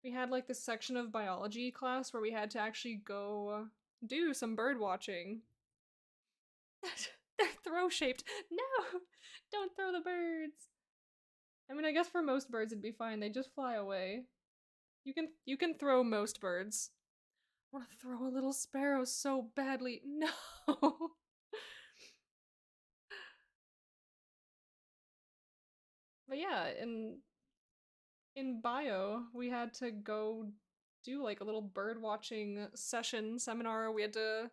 we had like this section of biology class where we had to actually go do some bird watching. They're throw shaped. No, don't throw the birds. I mean, I guess for most birds it'd be fine. They just fly away. You can throw most birds. I want to throw a little sparrow so badly. No. But yeah, in bio, we had to go do like a little bird watching seminar. We had to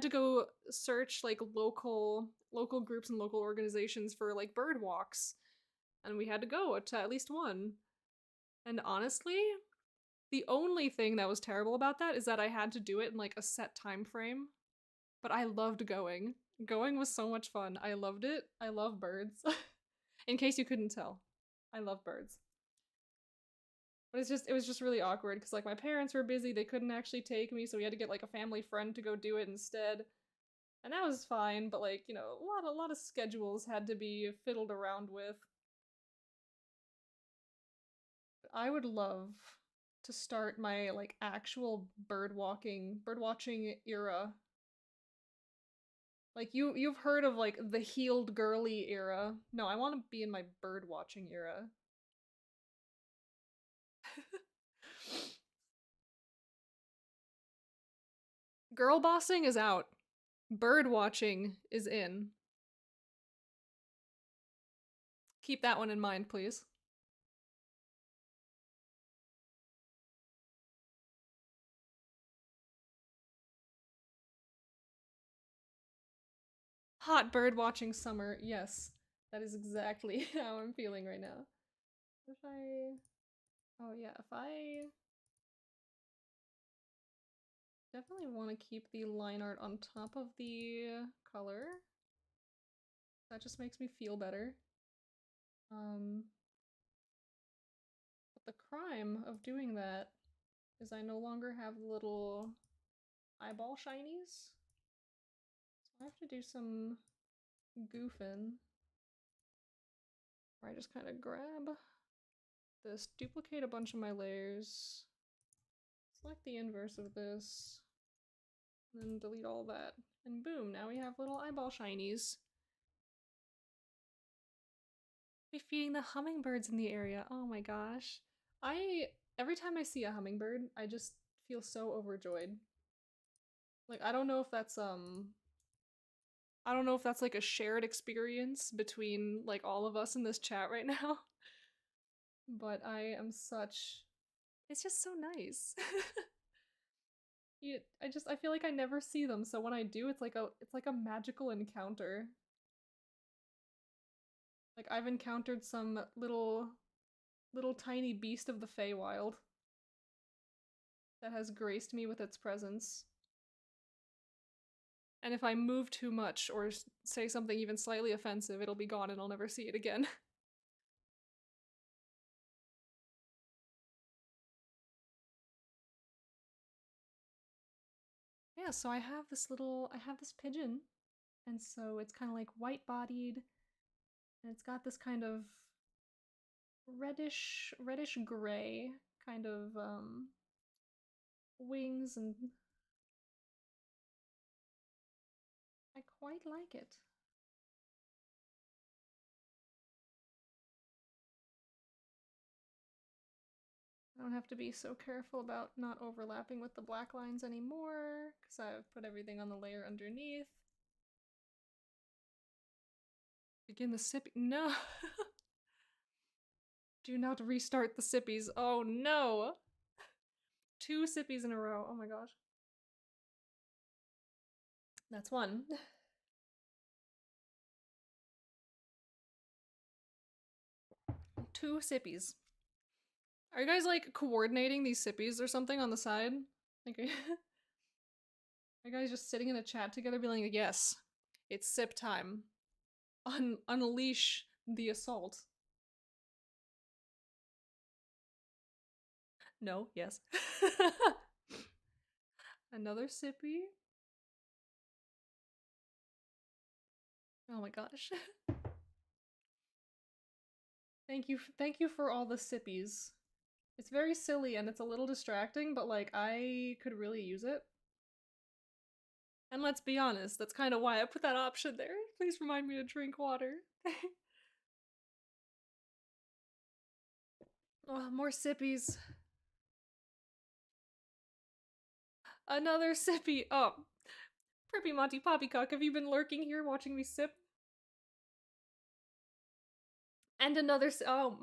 go search like local groups and local organizations for like bird walks. And we had to go to at least one. And honestly, the only thing that was terrible about that is that I had to do it in like a set time frame. But I loved going. Going was so much fun. I loved it. I love birds. In case you couldn't tell, I love birds. But it was just really awkward because like my parents were busy, they couldn't actually take me, so we had to get like a family friend to go do it instead. And that was fine, but like, you know, a lot of schedules had to be fiddled around with. I would love to start my like actual bird watching era. Like you've heard of like the healed girly era. No, I want to be in my bird watching era. Girl bossing is out. Bird watching is in. Keep that one in mind, please. Hot bird watching summer. Yes, that is exactly how I'm feeling right now. If I. Oh, yeah, if I. Definitely want to keep the line art on top of the color. That just makes me feel better. But the crime of doing that is I no longer have the little eyeball shinies. So I have to do some goofing. Where I just kind of grab this, duplicate a bunch of my layers, select the inverse of this, and then delete all that. And boom, now we have little eyeball shinies. Be feeding the hummingbirds in the area. Oh my gosh. Every time I see a hummingbird, I just feel so overjoyed. Like I don't know if that's like a shared experience between like all of us in this chat right now. But it's just so nice. I feel like I never see them, so when I do, it's like a magical encounter. Like I've encountered some little tiny beast of the Feywild that has graced me with its presence. And if I move too much or say something even slightly offensive, it'll be gone and I'll never see it again. Yeah, so I have this pigeon, and so it's kind of like white-bodied, and it's got this kind of reddish gray kind of wings, and I quite like it. I don't have to be so careful about not overlapping with the black lines anymore, because I've put everything on the layer underneath. Begin the sip. No! Do not restart the sippies. Oh no! 2 sippies in a row. Oh my gosh. That's one. 2 sippies. Are you guys like coordinating these sippies or something on the side? Like, are you guys just sitting in a chat together being like, yes, it's sip time. Unleash the assault. No, yes. Another sippy. Oh my gosh. Thank you for all the sippies. It's very silly and it's a little distracting, but like I could really use it. And let's be honest, that's kind of why I put that option there. Please remind me to drink water. Oh, more sippies. Another sippy. Oh, Preppy Monty Poppycock, have you been lurking here watching me sip? And another. Oh,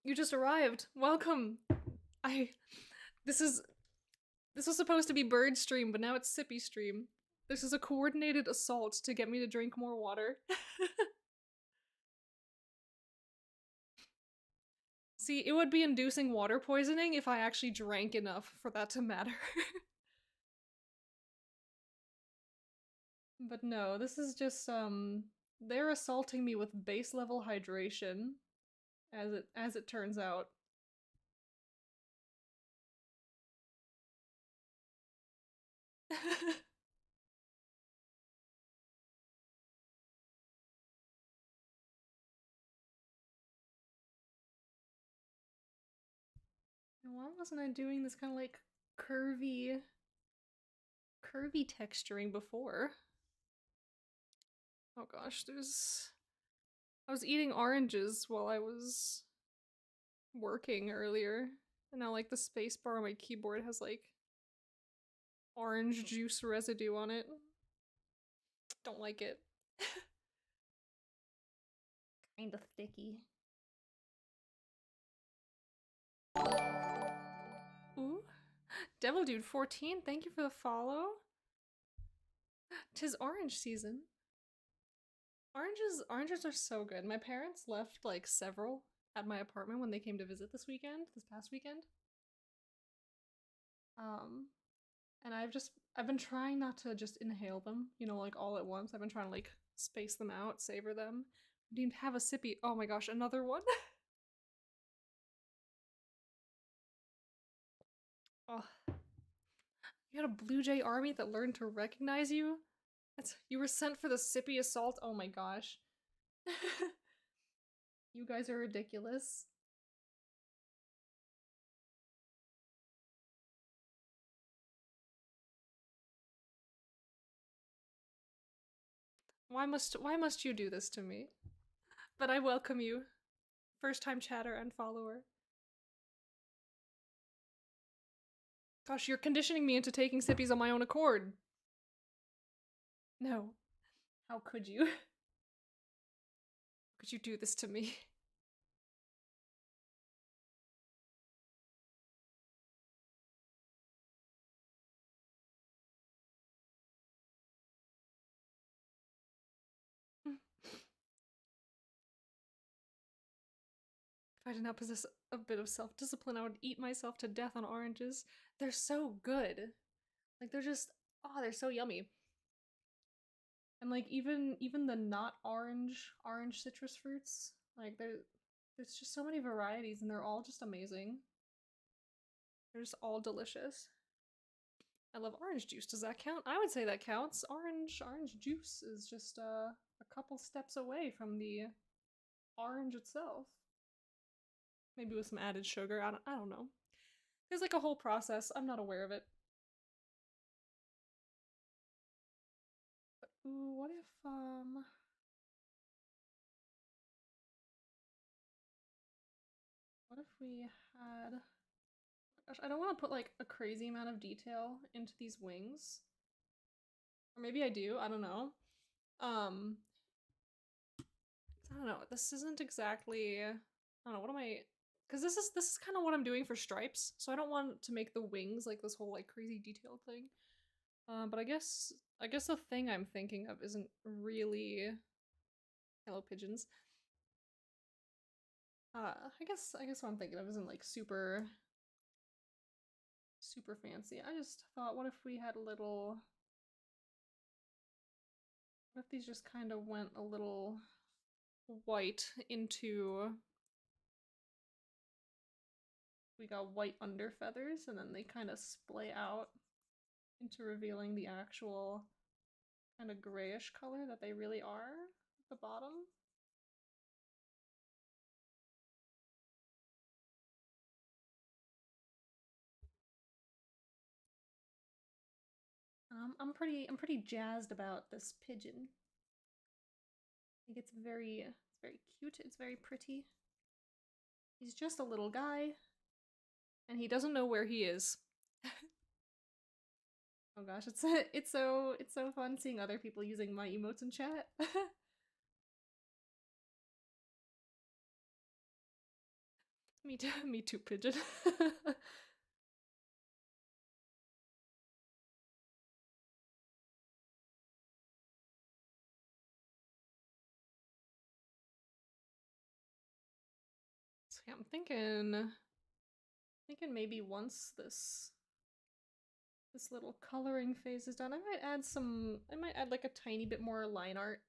you just arrived. Welcome. I. This is. This was supposed to be bird stream, but now it's sippy stream. This is a coordinated assault to get me to drink more water. See, it would be inducing water poisoning if I actually drank enough for that to matter. But no, this is just, they're assaulting me with base level hydration, as it turns out. Why wasn't I doing this kind of like curvy texturing before? Oh gosh, I was eating oranges while I was working earlier, and now like the space bar on my keyboard has like orange juice residue on it. Don't like it. Kinda sticky. Ooh. Devil Dude 14, thank you for the follow. 'Tis orange season. Oranges are so good. My parents left like several at my apartment when they came to visit this past weekend. And I've been trying not to just inhale them, you know, like all at once. I've been trying to like space them out, savor them. I didn't have a sippy. Oh my gosh, another one. Oh, you had a Blue Jay army that learned to recognize you? You were sent for the sippy assault? Oh my gosh. You guys are ridiculous. Why must you do this to me? But I welcome you. First time chatter and follower. Gosh, you're conditioning me into taking sippies on my own accord. No. How could you? Could you do this to me? If I did not possess a bit of self-discipline, I would eat myself to death on oranges. They're so good. Like they're just they're so yummy. And like even the not orange citrus fruits, like there's just so many varieties and they're all just amazing. They're just all delicious. I love orange juice. Does that count? I would say that counts. Orange juice is just a couple steps away from the orange itself. Maybe with some added sugar. I don't know. There's like a whole process. I'm not aware of it. But ooh, what if we had, gosh, I don't want to put like a crazy amount of detail into these wings. Or maybe I do, I don't know. I don't know. This isn't exactly, I don't know, what am I, because this is kind of what I'm doing for stripes, so I don't want to make the wings like this whole like crazy detailed thing. But I guess the thing I'm thinking of isn't really hello pigeons. I guess what I'm thinking of isn't like super fancy. I just thought, what if we had a little What if these just kind of went a little white into... We got white under feathers, and then they kind of splay out into revealing the actual kind of grayish color that they really are at the bottom. I'm pretty jazzed about this pigeon. I think it's very cute. It's very pretty. He's just a little guy, and he doesn't know where he is. Oh gosh, it's so fun seeing other people using my emotes in chat. Me too, pigeon. So yeah, I'm thinking maybe once this little coloring phase is done, I might add like a tiny bit more line art.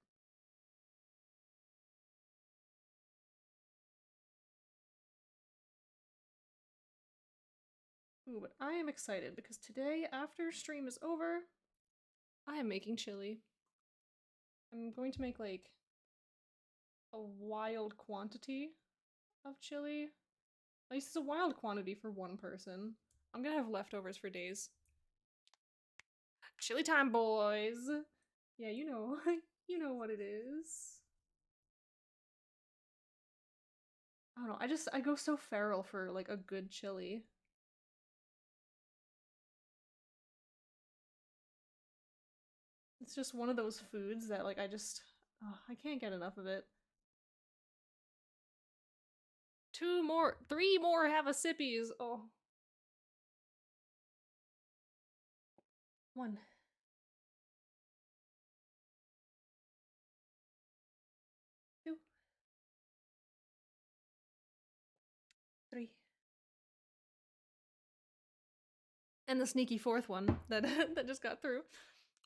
Ooh, but I am excited because today, after stream is over, I am making chili. I'm going to make like a wild quantity of chili. At least it's a wild quantity for one person. I'm gonna have leftovers for days. Chili time, boys! Yeah, you know, you know what it is. I don't know, I go so feral for like a good chili. It's just one of those foods that like I can't get enough of it. 3 more have a sippies. Oh. 1. 2. 3. And the sneaky 4th one that that just got through.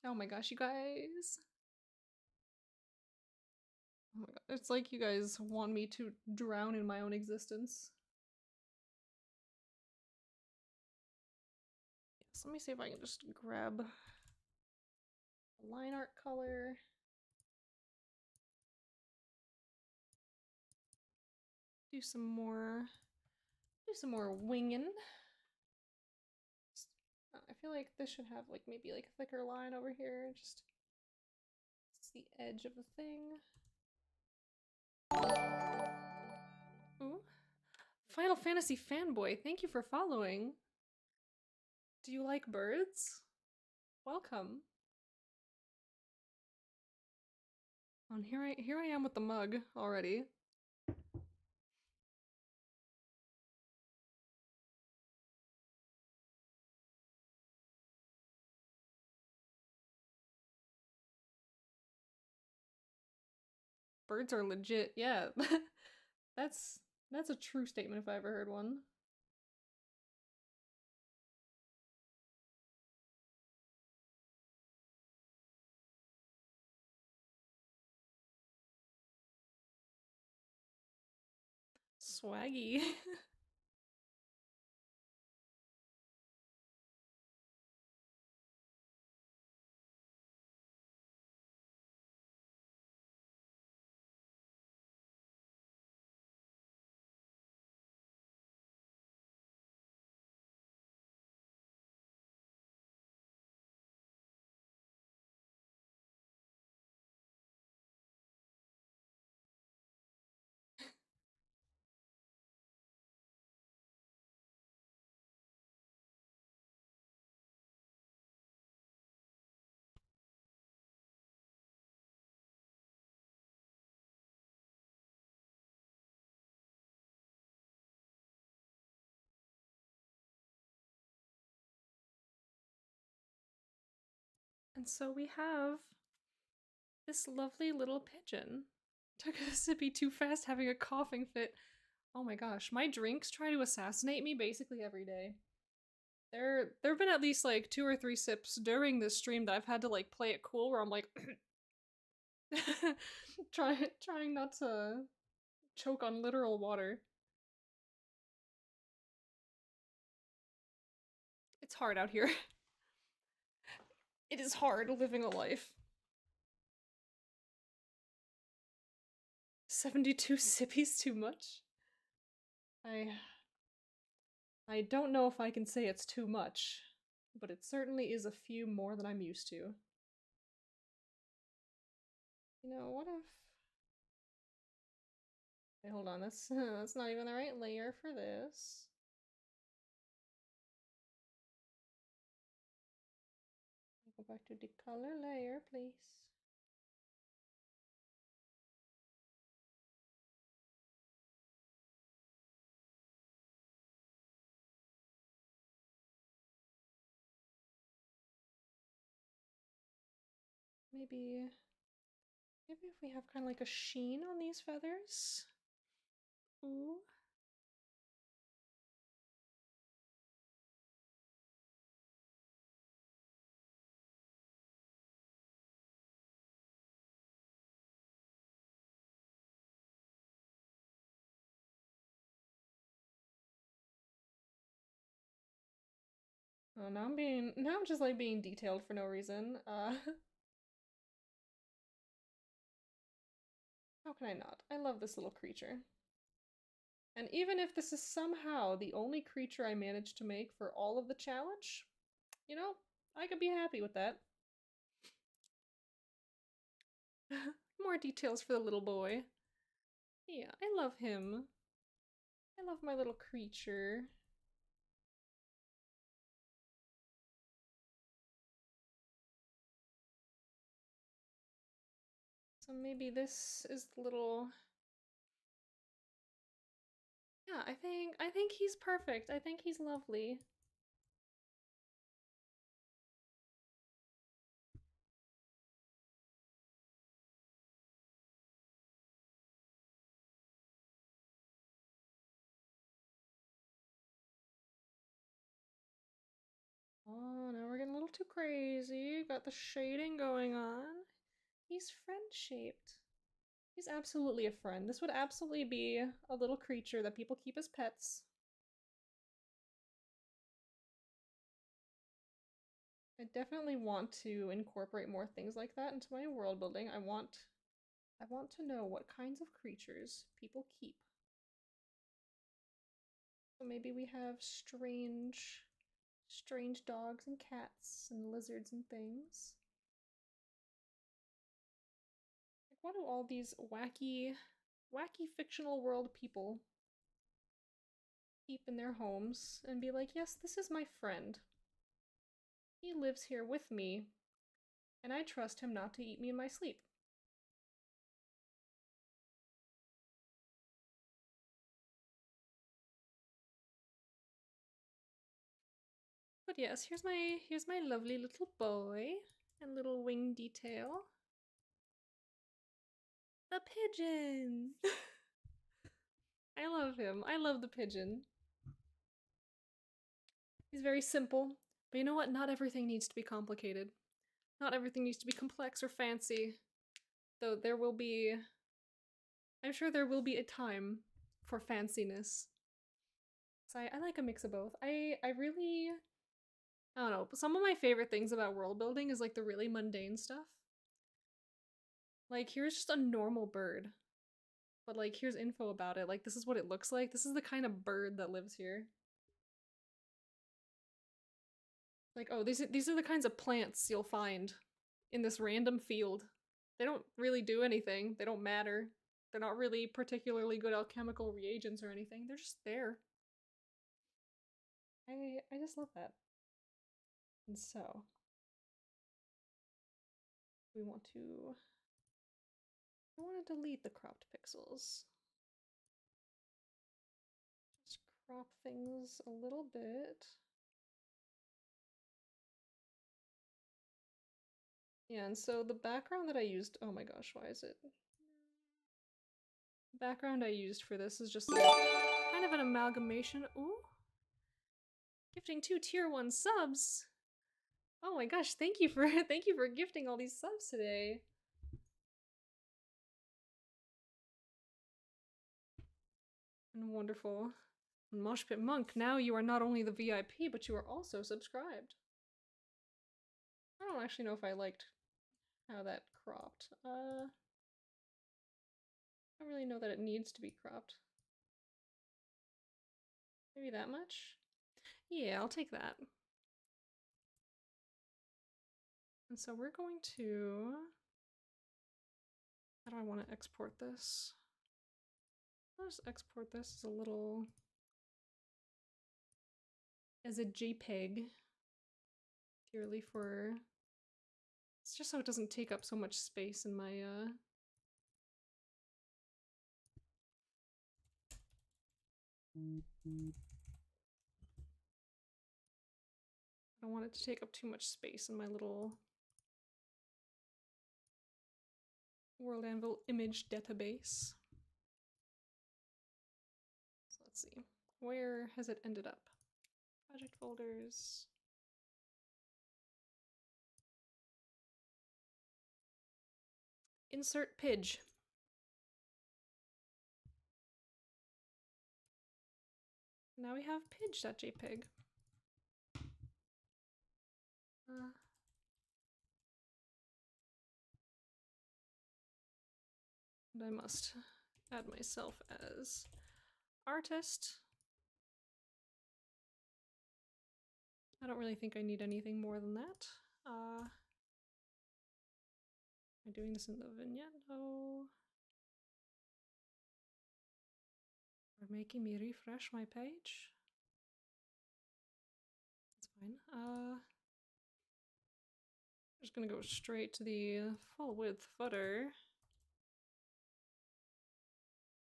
Oh my gosh, you guys. Oh my god, it's like you guys want me to drown in my own existence. Yes, let me see if I can just grab a line art color. Do some more winging. I feel like this should have like maybe like a thicker line over here. Just it's the edge of the thing. Ooh. Final Fantasy fanboy, thank you for following. Do you like birds? Welcome. And here I am with the mug already. Birds are legit, yeah. That's a true statement if I ever heard one. Swaggy. And so we have this lovely little pigeon. Took a sippy too fast, having a coughing fit. Oh my gosh, my drinks try to assassinate me basically every day. There have been at least like 2 or 3 sips during this stream that I've had to like play it cool where I'm like Trying not to choke on literal water. It's hard out here. It is hard living a life. 72 sippies too much? I don't know if I can say it's too much, but it certainly is a few more than I'm used to. You know, what if... Wait, hold on, that's not even the right layer for this. Go back to the color layer, please. Maybe if we have kind of like a sheen on these feathers. Ooh. Oh, now I'm just like being detailed for no reason. How can I not? I love this little creature. And even if this is somehow the only creature I managed to make for all of the challenge, you know, I could be happy with that. More details for the little boy. Yeah, I love him. I love my little creature. So maybe this is the little... Yeah, I think he's perfect. I think he's lovely. Oh, now we're getting a little too crazy. Got the shading going on. He's friend-shaped. He's absolutely a friend. This would absolutely be a little creature that people keep as pets. I definitely want to incorporate more things like that into my world building. I want to know what kinds of creatures people keep. So maybe we have strange dogs and cats and lizards and things. Like, what do all these wacky fictional world people keep in their homes and be like, yes, this is my friend. He lives here with me, and I trust him not to eat me in my sleep. But yes, here's my lovely little boy and little wing detail. The pigeon! I love him. I love the pigeon. He's very simple, but you know what? Not everything needs to be complicated. Not everything needs to be complex or fancy. Though there will be... I'm sure there will be a time for fanciness. So I like a mix of both. I really... I don't know, some of my favorite things about world building is like the really mundane stuff. Like, here's just a normal bird. But like, here's info about it. Like, this is what it looks like. This is the kind of bird that lives here. Like, oh, these are the kinds of plants you'll find in this random field. They don't really do anything. They don't matter. They're not really particularly good alchemical reagents or anything. They're just there. I just love that. And so we want to... I want to delete the cropped pixels. Just crop things a little bit. Yeah, and so the background that I used... Oh my gosh, why is it... The background I used for this is just like kind of an amalgamation. Ooh. Gifting 2 tier 1 subs. Oh my gosh, thank you for gifting all these subs today. And wonderful. Mosh Pit Monk, now you are not only the VIP, but you are also subscribed. I don't actually know if I liked how that cropped. I don't really know that it needs to be cropped. Maybe that much? Yeah, I'll take that. And so we're going to... How do I want to export this? I'll just export this as a little... as a JPEG. Purely for... It's just so it doesn't take up so much space in my, I don't want it to take up too much space in my little WorldAnvil image database. So let's see. Where has it ended up? Project folders. Insert pidge. Now we have pidge.jpg. And I must add myself as artist. I don't really think I need anything more than that. Am I doing this in the vignette? No. Or making me refresh my page? That's fine. I'm just gonna go straight to the full width footer.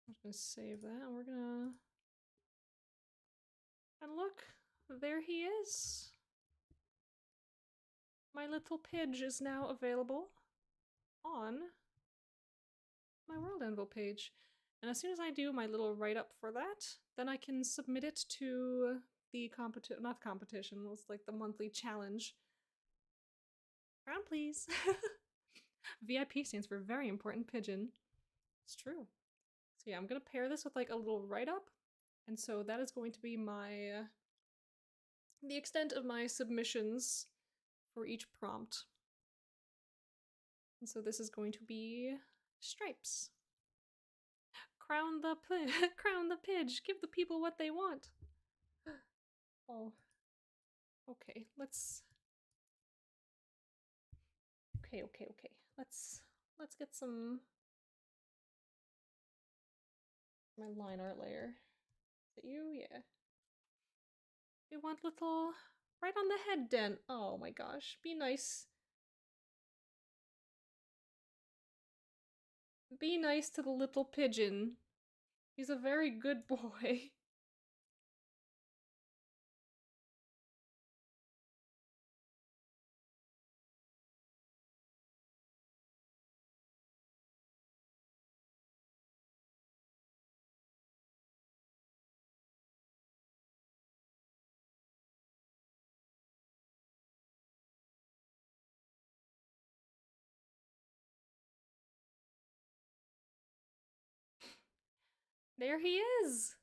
I'm just gonna save that and we're gonna... And look, there he is. My little pidge is now available on my WorldAnvil page. And as soon as I do my little write-up for that, then I can submit it to the not competition, it was like the monthly challenge. Crown, please. VIP stands for very important pigeon. It's true. So yeah, I'm gonna pair this with like a little write-up. And so that is going to be my... the extent of my submissions for each prompt. And so this is going to be stripes. Crown the crown the pidge. Give the people what they want. Oh. Okay, let's... Okay. Let's get some... my line art layer. Is it you? Yeah. We want little... right on the head dent. Oh my gosh. Be nice. Be nice to the little pigeon. He's a very good boy. There he is!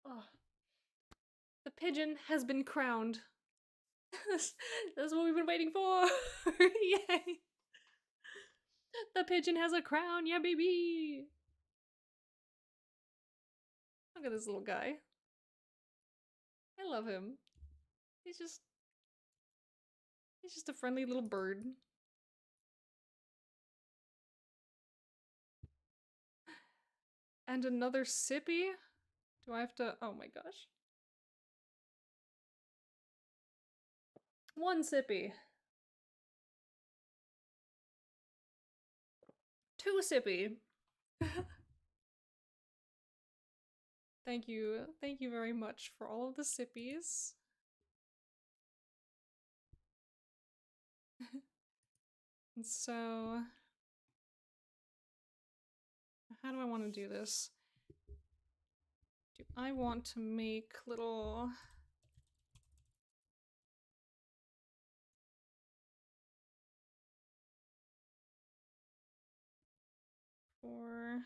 Oh. The pigeon has been crowned. That's what we've been waiting for! Yay! The pigeon has a crown, yeah baby! Look at this little guy. I love him. He's just a friendly little bird. And another sippy? Do I have to... oh my gosh. One sippy. Two sippy. Thank you very much for all of the sippies. And so... how do I want to do this? Do I want to make little... for...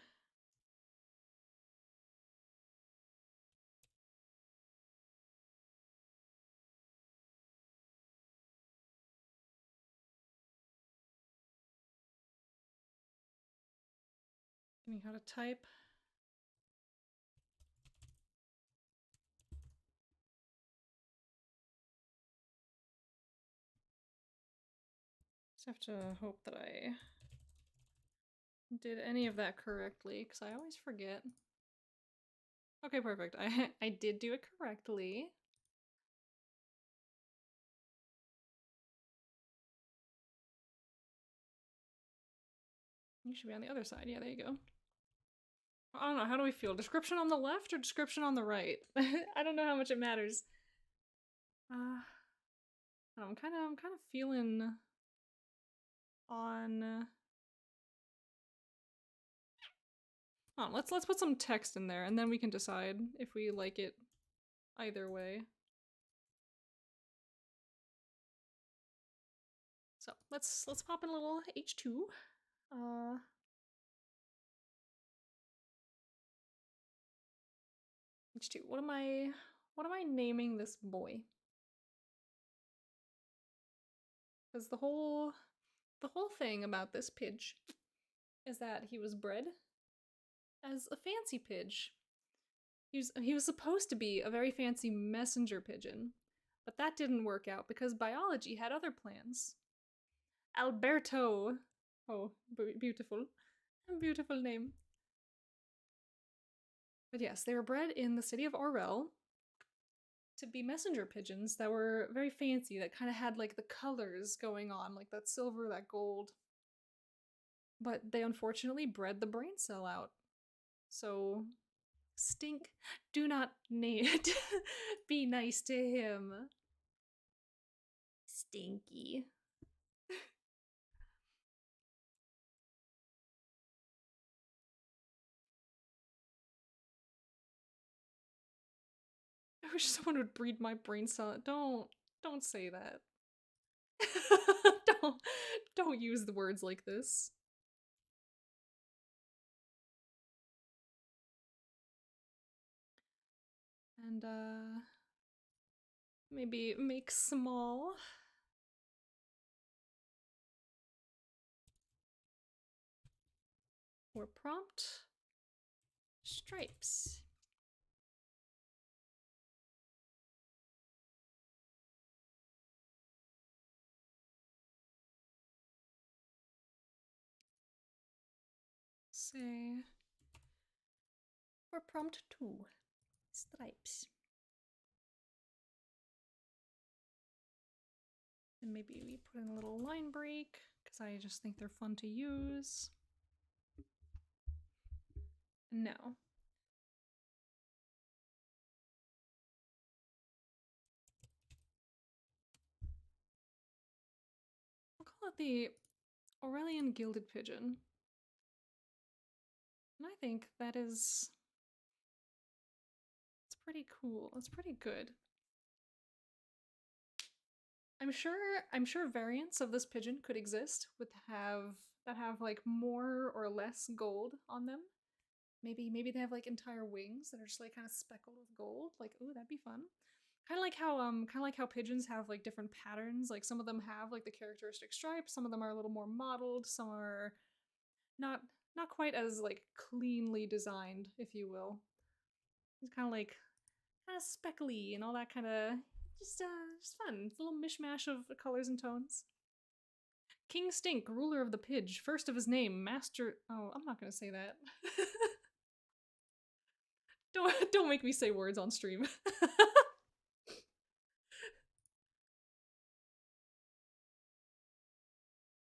Me how to type. Just have to hope that I did any of that correctly, because I always forget. Okay, perfect. I did do it correctly. You should be on the other side. Yeah, there you go. I don't know, how do we feel? Description on the left or description on the right? I don't know how much it matters. I'm kind of feeling on. Let's put some text in there, and then we can decide if we like it either way. So let's pop in a little H2. H2. What am I naming this boy? Because the whole thing about this pidge is that he was bred as a fancy pidge. He was supposed to be a very fancy messenger pigeon, but that didn't work out because biology had other plans. Alberto. Oh, beautiful. Beautiful name. But yes, they were bred in the city of Orel to be messenger pigeons that were very fancy, that kind of had like the colors going on, like that silver, that gold. But they unfortunately bred the brain cell out. So, Stink, do not be nice to him. Stinky. I wish someone would breed my brain cell. Don't say that. don't use the words like this. And maybe make small. Or prompt stripes. Say or prompt 2 stripes. And maybe we put in a little line break because I just think they're fun to use. No. I'll call it the Aurelian Gilded Pigeon. And I think that is... it's pretty cool. It's pretty good. I'm sure variants of this pigeon could exist that have like more or less gold on them. Maybe they have like entire wings that are just like kind of speckled with gold. Like, ooh, that'd be fun. Kind of like how pigeons have like different patterns. Like some of them have like the characteristic stripes, some of them are a little more modeled, some are not quite as like cleanly designed, if you will. It's kind of speckly and all that kind of just fun. It's a little mishmash of colors and tones. King Stink, ruler of the Pidge, first of his name, master. Oh, I'm not gonna say that. Don't make me say words on stream.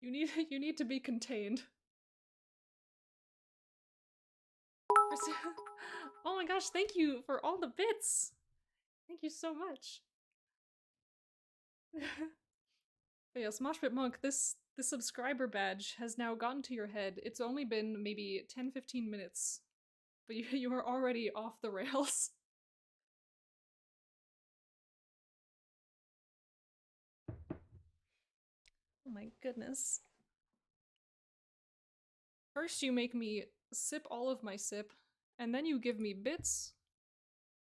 You need to be contained. Oh my gosh, thank you for all the bits. Thank you so much. But yeah, Smoshpit Monk, this subscriber badge has now gotten to your head. It's only been maybe 10-15 minutes, but you are already off the rails. Oh my goodness. First you make me sip all of my sip, and then you give me bits,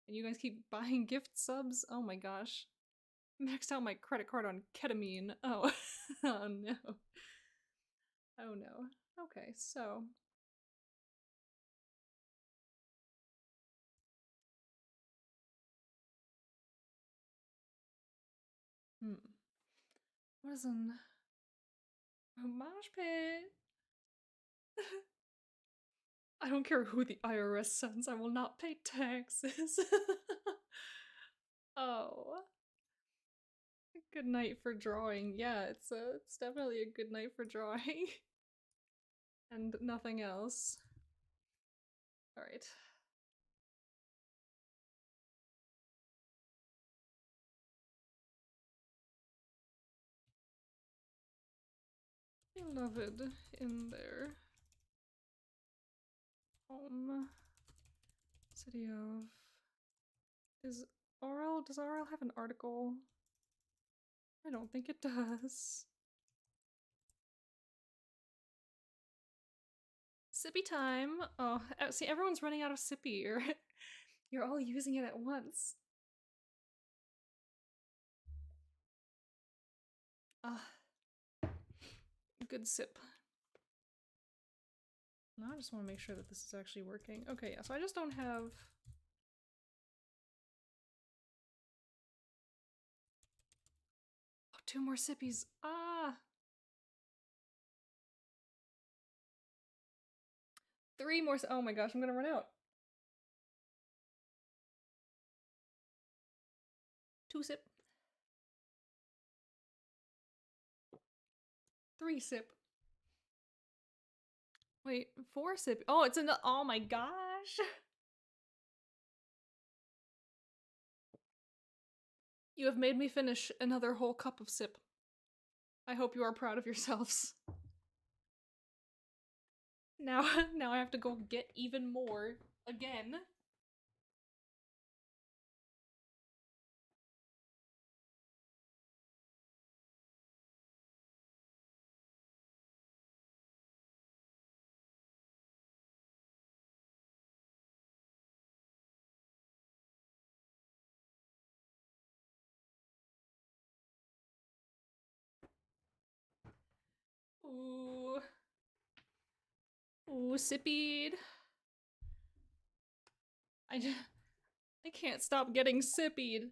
and you guys keep buying gift subs? Oh my gosh. Maxed out my credit card on ketamine. Oh. Oh no. Oh no. Okay, so What is an mosh pit? I don't care who the IRS sends, I will not pay taxes. Oh. Good night for drawing. Yeah, it's definitely a good night for drawing. And nothing else. Alright. Beloved in there. Home. City of... Does Aurel have an article? I don't think it does. Sippy time! Oh, see, everyone's running out of sippy. You're all using it at once. Ah. Good sip. Now I just want to make sure that this is actually working. Okay, yeah, so I just don't have... Oh, 2 more sippies. Ah! 3 more. Oh my gosh, I'm gonna run out. 2 sip. 3 sip. Wait, 4 sip. Oh, it's in the. Oh my gosh. You have made me finish another whole cup of sip. I hope you are proud of yourselves. Now I have to go get even more again. Ooh. Ooh, sippied. I can't stop getting sippied.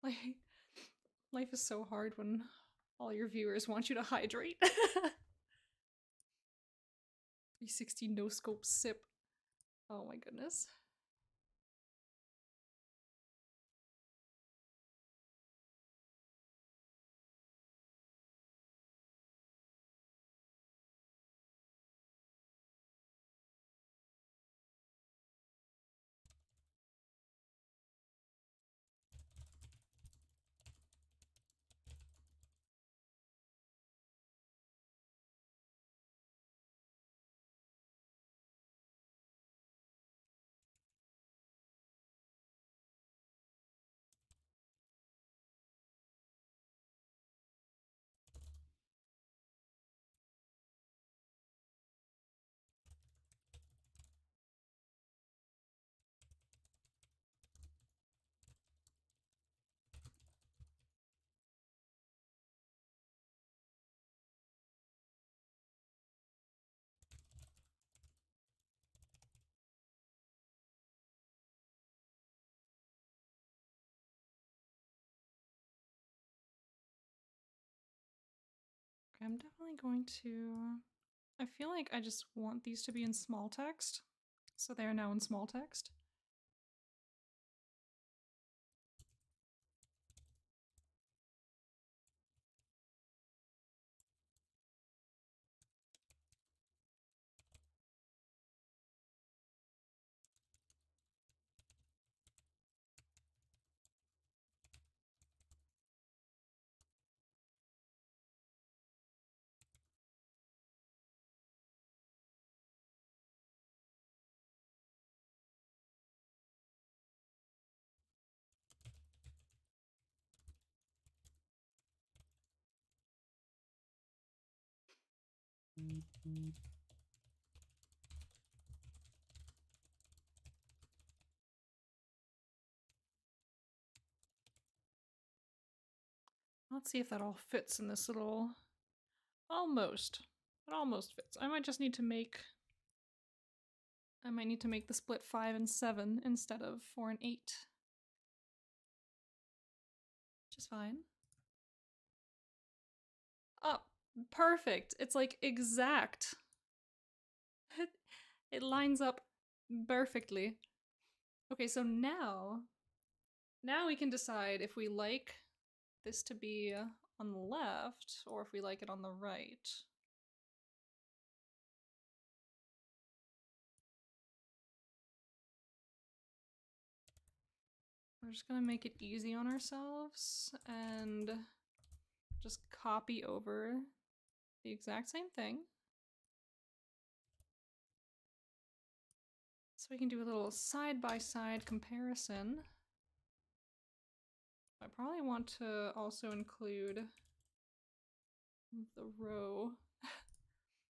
Like, life is so hard when all your viewers want you to hydrate. 360 no scope sip. Oh my goodness. Okay, I'm definitely going to... I feel like I just want these to be in small text. So they are now in small text. Let's see if that all fits in this little... Almost. It almost fits. I might just need to make... I might need to make the split 5 and 7 instead of 4 and 8. Just fine. Oh, perfect. It's like exact. It lines up perfectly. Okay, so now we can decide if we like this to be on the left or if we like it on the right. We're just gonna make it easy on ourselves and just copy over the exact same thing. So we can do a little side-by-side comparison. I probably want to also include the row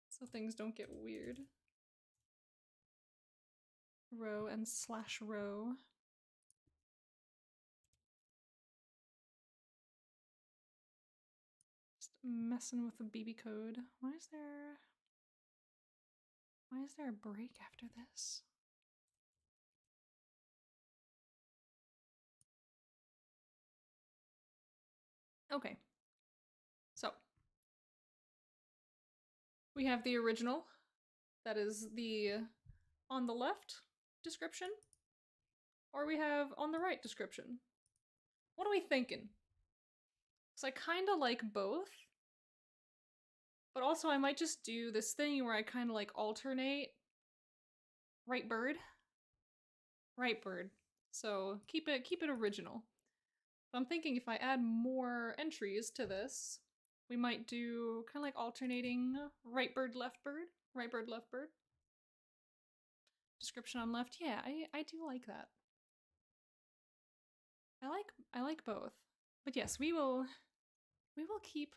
so things don't get weird. Row and slash row. Just messing with the BB code. Why is there a break after this? Okay. So we have the original. That is the on the left description. Or we have on the right description. What are we thinking? So I kind of like both. But also I might just do this thing where I kind of like alternate. Right bird. Right bird. So keep it original. But I'm thinking if I add more entries to this, we might do kind of like alternating right bird, left bird, right bird, left bird. Description on left. Yeah, I do like that. I like both. But yes, we will keep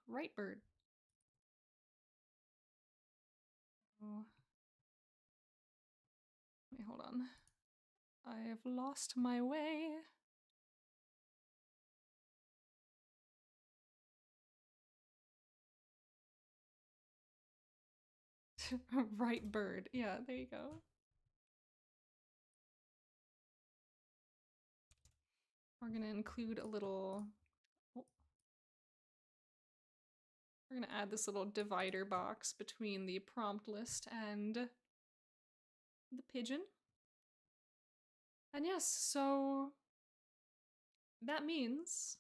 right bird. Oh. Wait, hold on. I have lost my way. Right bird. Yeah, there you go. We're gonna include a little... Oh. We're gonna add this little divider box between the prompt list and the pigeon. And yes, so that means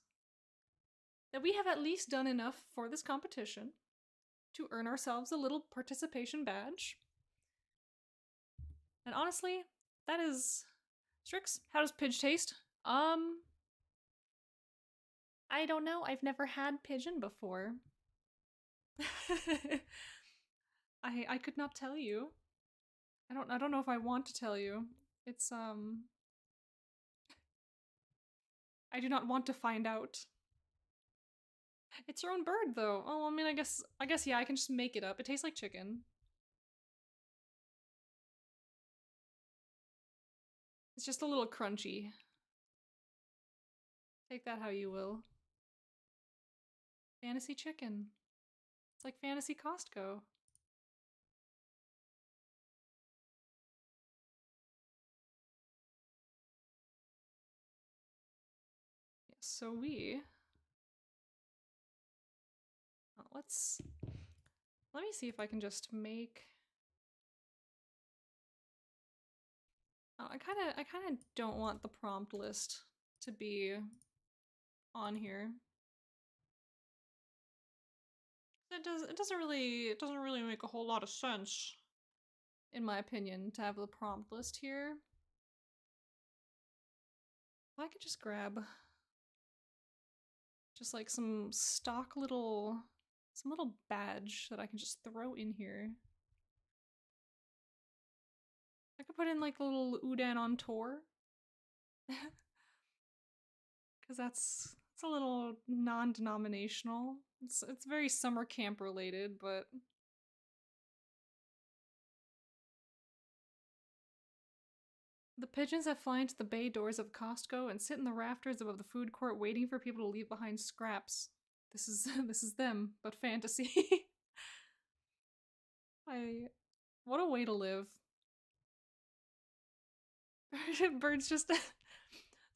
that we have at least done enough for this competition to earn ourselves a little participation badge. And honestly, that is... Strix, how does Pidge taste? I don't know. I've never had pigeon before. I could not tell you. I don't know if I want to tell you. It's I do not want to find out. It's your own bird though. Oh, I mean, I guess yeah, I can just make it up. It tastes like chicken. It's just a little crunchy. Take that how you will. Fantasy chicken. It's like fantasy Costco. Yes, so let me see if I can just make... Oh, I kind of don't want the prompt list to be on here. It doesn't really make a whole lot of sense, in my opinion, to have the prompt list here. I could just grab just like some stock little badge that I can just throw in here. I could put in like a little Udon on tour. Because that's a little non-denominational. It's very summer camp related, but the pigeons that fly into the bay doors of Costco and sit in the rafters above the food court waiting for people to leave behind scraps. This is them, but fantasy. What a way to live. Birds just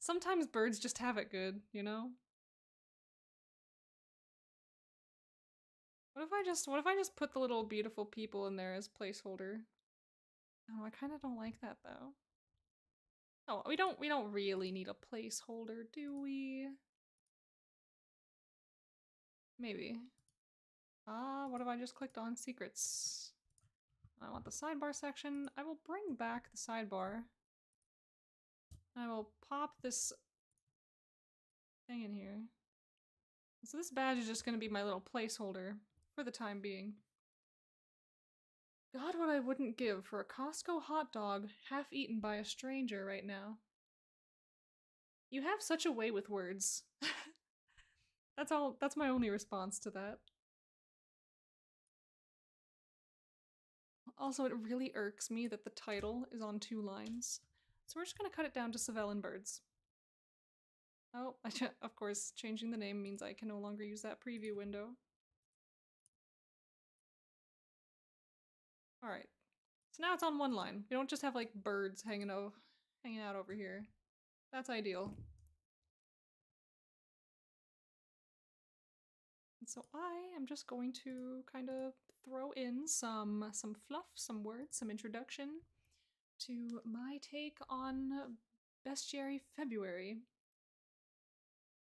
Sometimes birds just have it good, you know? What if I just put the little beautiful people in there as placeholder? Oh, I kind of don't like that though. Oh, we don't really need a placeholder, do we? Maybe. What have I just clicked on? Secrets. I want the sidebar section. I will bring back the sidebar. I will pop this thing in here. So this badge is just gonna be my little placeholder for the time being. God, what I wouldn't give for a Costco hot dog half eaten by a stranger right now. You have such a way with words. That's all. That's my only response to that. Also, it really irks me that the title is on 2 lines. So we're just gonna cut it down to Savellan Birds. Oh, of course, changing the name means I can no longer use that preview window. Alright. So now it's on 1 line. We don't just have like birds hanging out over here. That's ideal. And so I am just going to kind of throw in some fluff, some words, some introduction to my take on Bestiary February.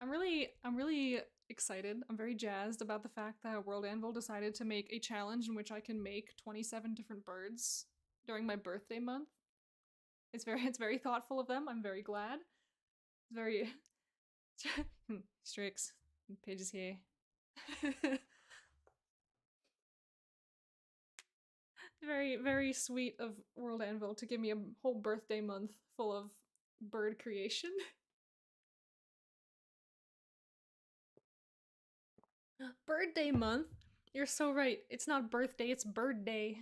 I'm really excited. I'm very jazzed about the fact that WorldAnvil decided to make a challenge in which I can make 27 different birds during my birthday month. It's very thoughtful of them. I'm very glad. It's very Strix, pages here. Very sweet of WorldAnvil to give me a whole birthday month full of bird creation. Birthday month? You're so right. It's not birthday, it's bird day.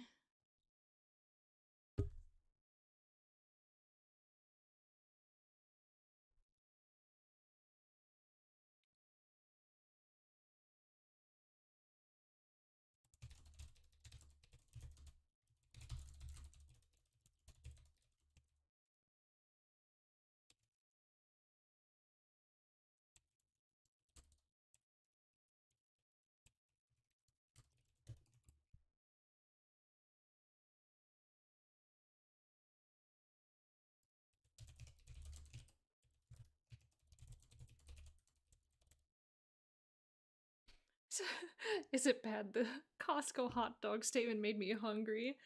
Is it bad? The Costco hot dog statement made me hungry.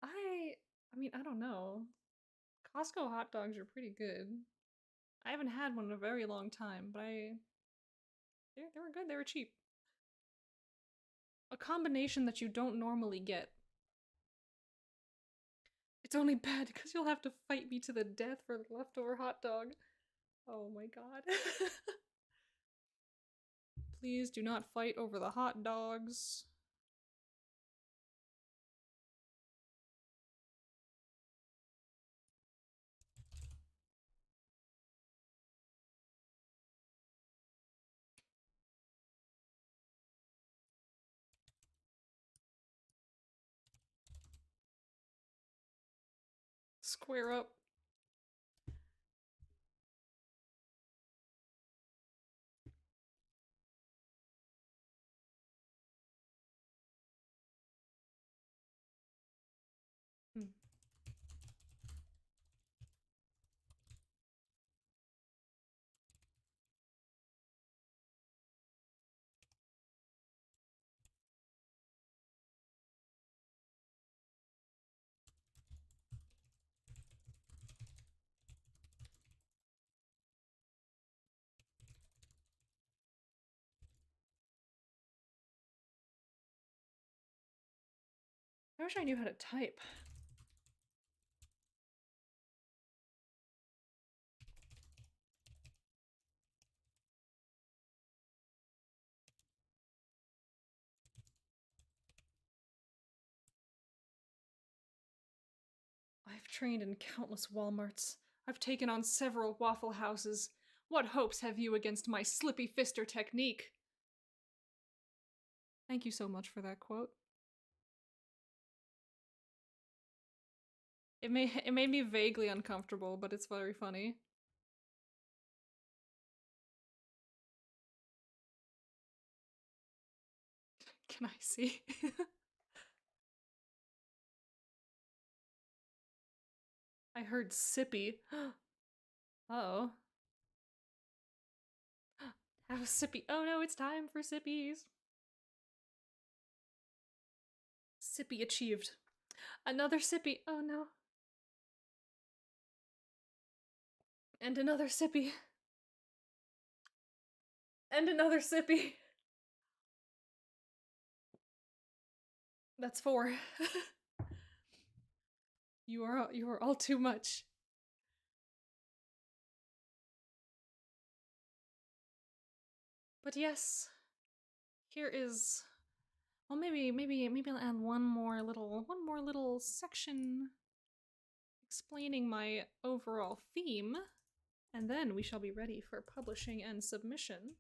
I mean, I don't know. Costco hot dogs are pretty good. I haven't had one in a very long time, but they were good. They were cheap. A combination that you don't normally get. It's only bad because you'll have to fight me to the death for the leftover hot dog. Oh my god. Please do not fight over the hot dogs. Square up. Hmm. I wish I knew how to type. I've trained in countless Walmarts. I've taken on several Waffle Houses. What hopes have you against my slippy fister technique? Thank you so much for that quote. It made me vaguely uncomfortable, but it's very funny. Can I see? I heard sippy. Uh-oh. Have a sippy. Oh no, it's time for sippies. Sippy achieved. Another sippy. Oh no. And another sippy. And another sippy. That's 4. You are all too much. But yes, here is, well, maybe I'll add one more little section explaining my overall theme, and then we shall be ready for publishing and submission.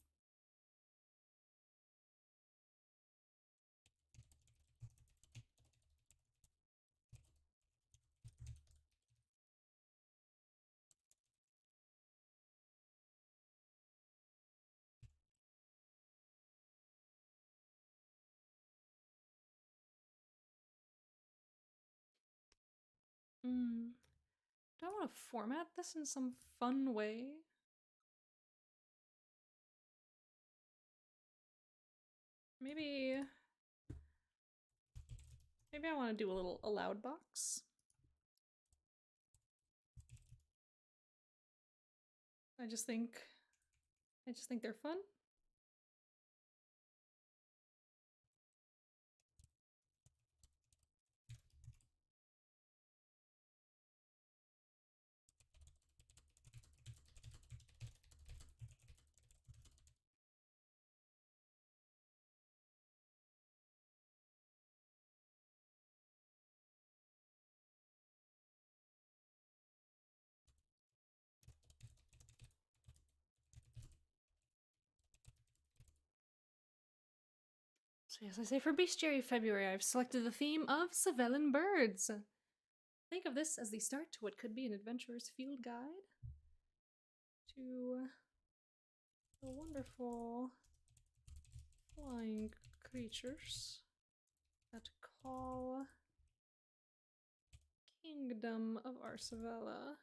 Do I want to format this in some fun way? Maybe I want to do a little allowed box. I just think they're fun. So as I say, for Bestiary February, I've selected the theme of Savellan birds. Think of this as the start to what could be an adventurer's field guide to the wonderful flying creatures that call Kingdom of Arsavella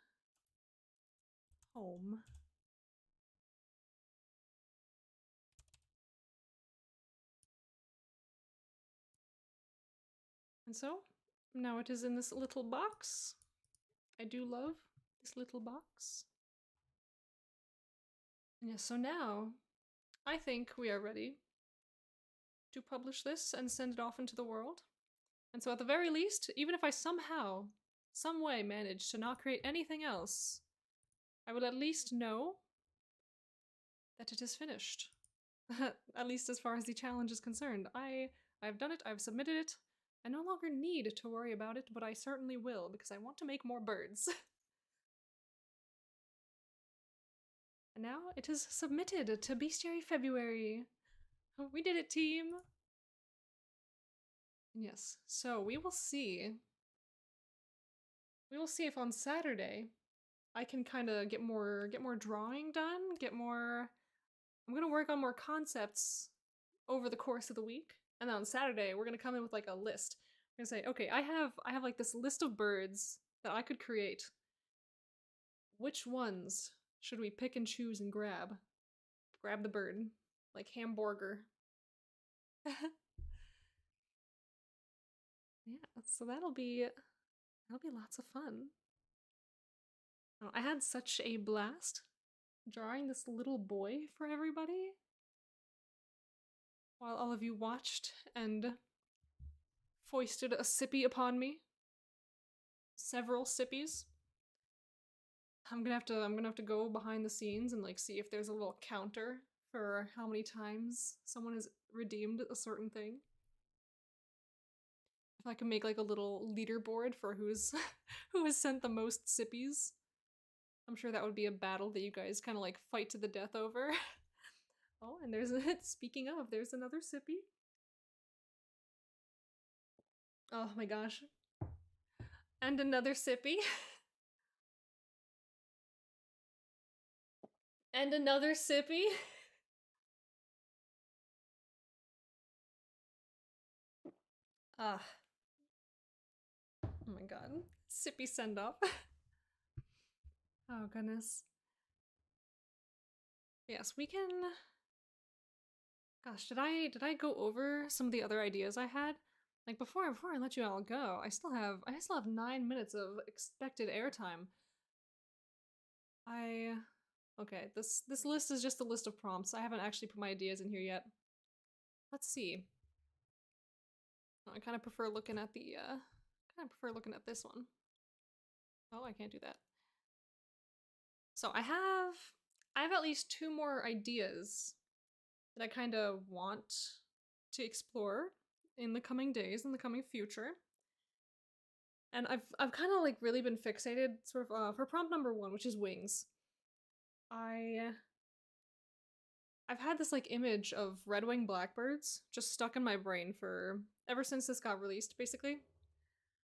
home. And so, now it is in this little box. I do love this little box. And yes, so now, I think we are ready to publish this and send it off into the world. And so at the very least, even if I somehow, some way manage to not create anything else, I will at least know that it is finished. At least as far as the challenge is concerned. I've done it, I've submitted it. I no longer need to worry about it, but I certainly will, because I want to make more birds. And now it is submitted to Bestiary February. We did it, team! Yes, so we will see. We will see if on Saturday I can kind of get more drawing done, I'm gonna work on more concepts over the course of the week, and then on Saturday we're gonna come in with like a list. We're gonna say, okay, I have like this list of birds that I could create. Which ones should we pick and choose and grab? Grab the bird, like hamburger. Yeah, so that'll be lots of fun. Oh, I had such a blast drawing this little boy for everybody while all of you watched and foisted a sippy upon me. Several sippies. I'm gonna have to go behind the scenes and like see if there's a little counter for how many times someone has redeemed a certain thing. If I can make like a little leaderboard for who's who has sent the most sippies. I'm sure that would be a battle that you guys kind of like fight to the death over. Oh, and there's speaking of, there's another sippy. Oh my gosh. And another sippy. And another sippy. Ah. Oh my god. Sippy send off. Oh goodness. Yes, we can. Gosh, did I go over some of the other ideas I had? Like before I let you all go, I still have 9 minutes of expected airtime. Okay, this list is just a list of prompts. I haven't actually put my ideas in here yet. Let's see. I kind of prefer looking at this one. Oh, I can't do that. So I have at least 2 more ideas that I kind of want to explore in the coming days, in the coming future. And I've kind of like really been fixated sort of for prompt number 1, which is wings. I've had this like image of red-winged blackbirds just stuck in my brain for ever since this got released, basically.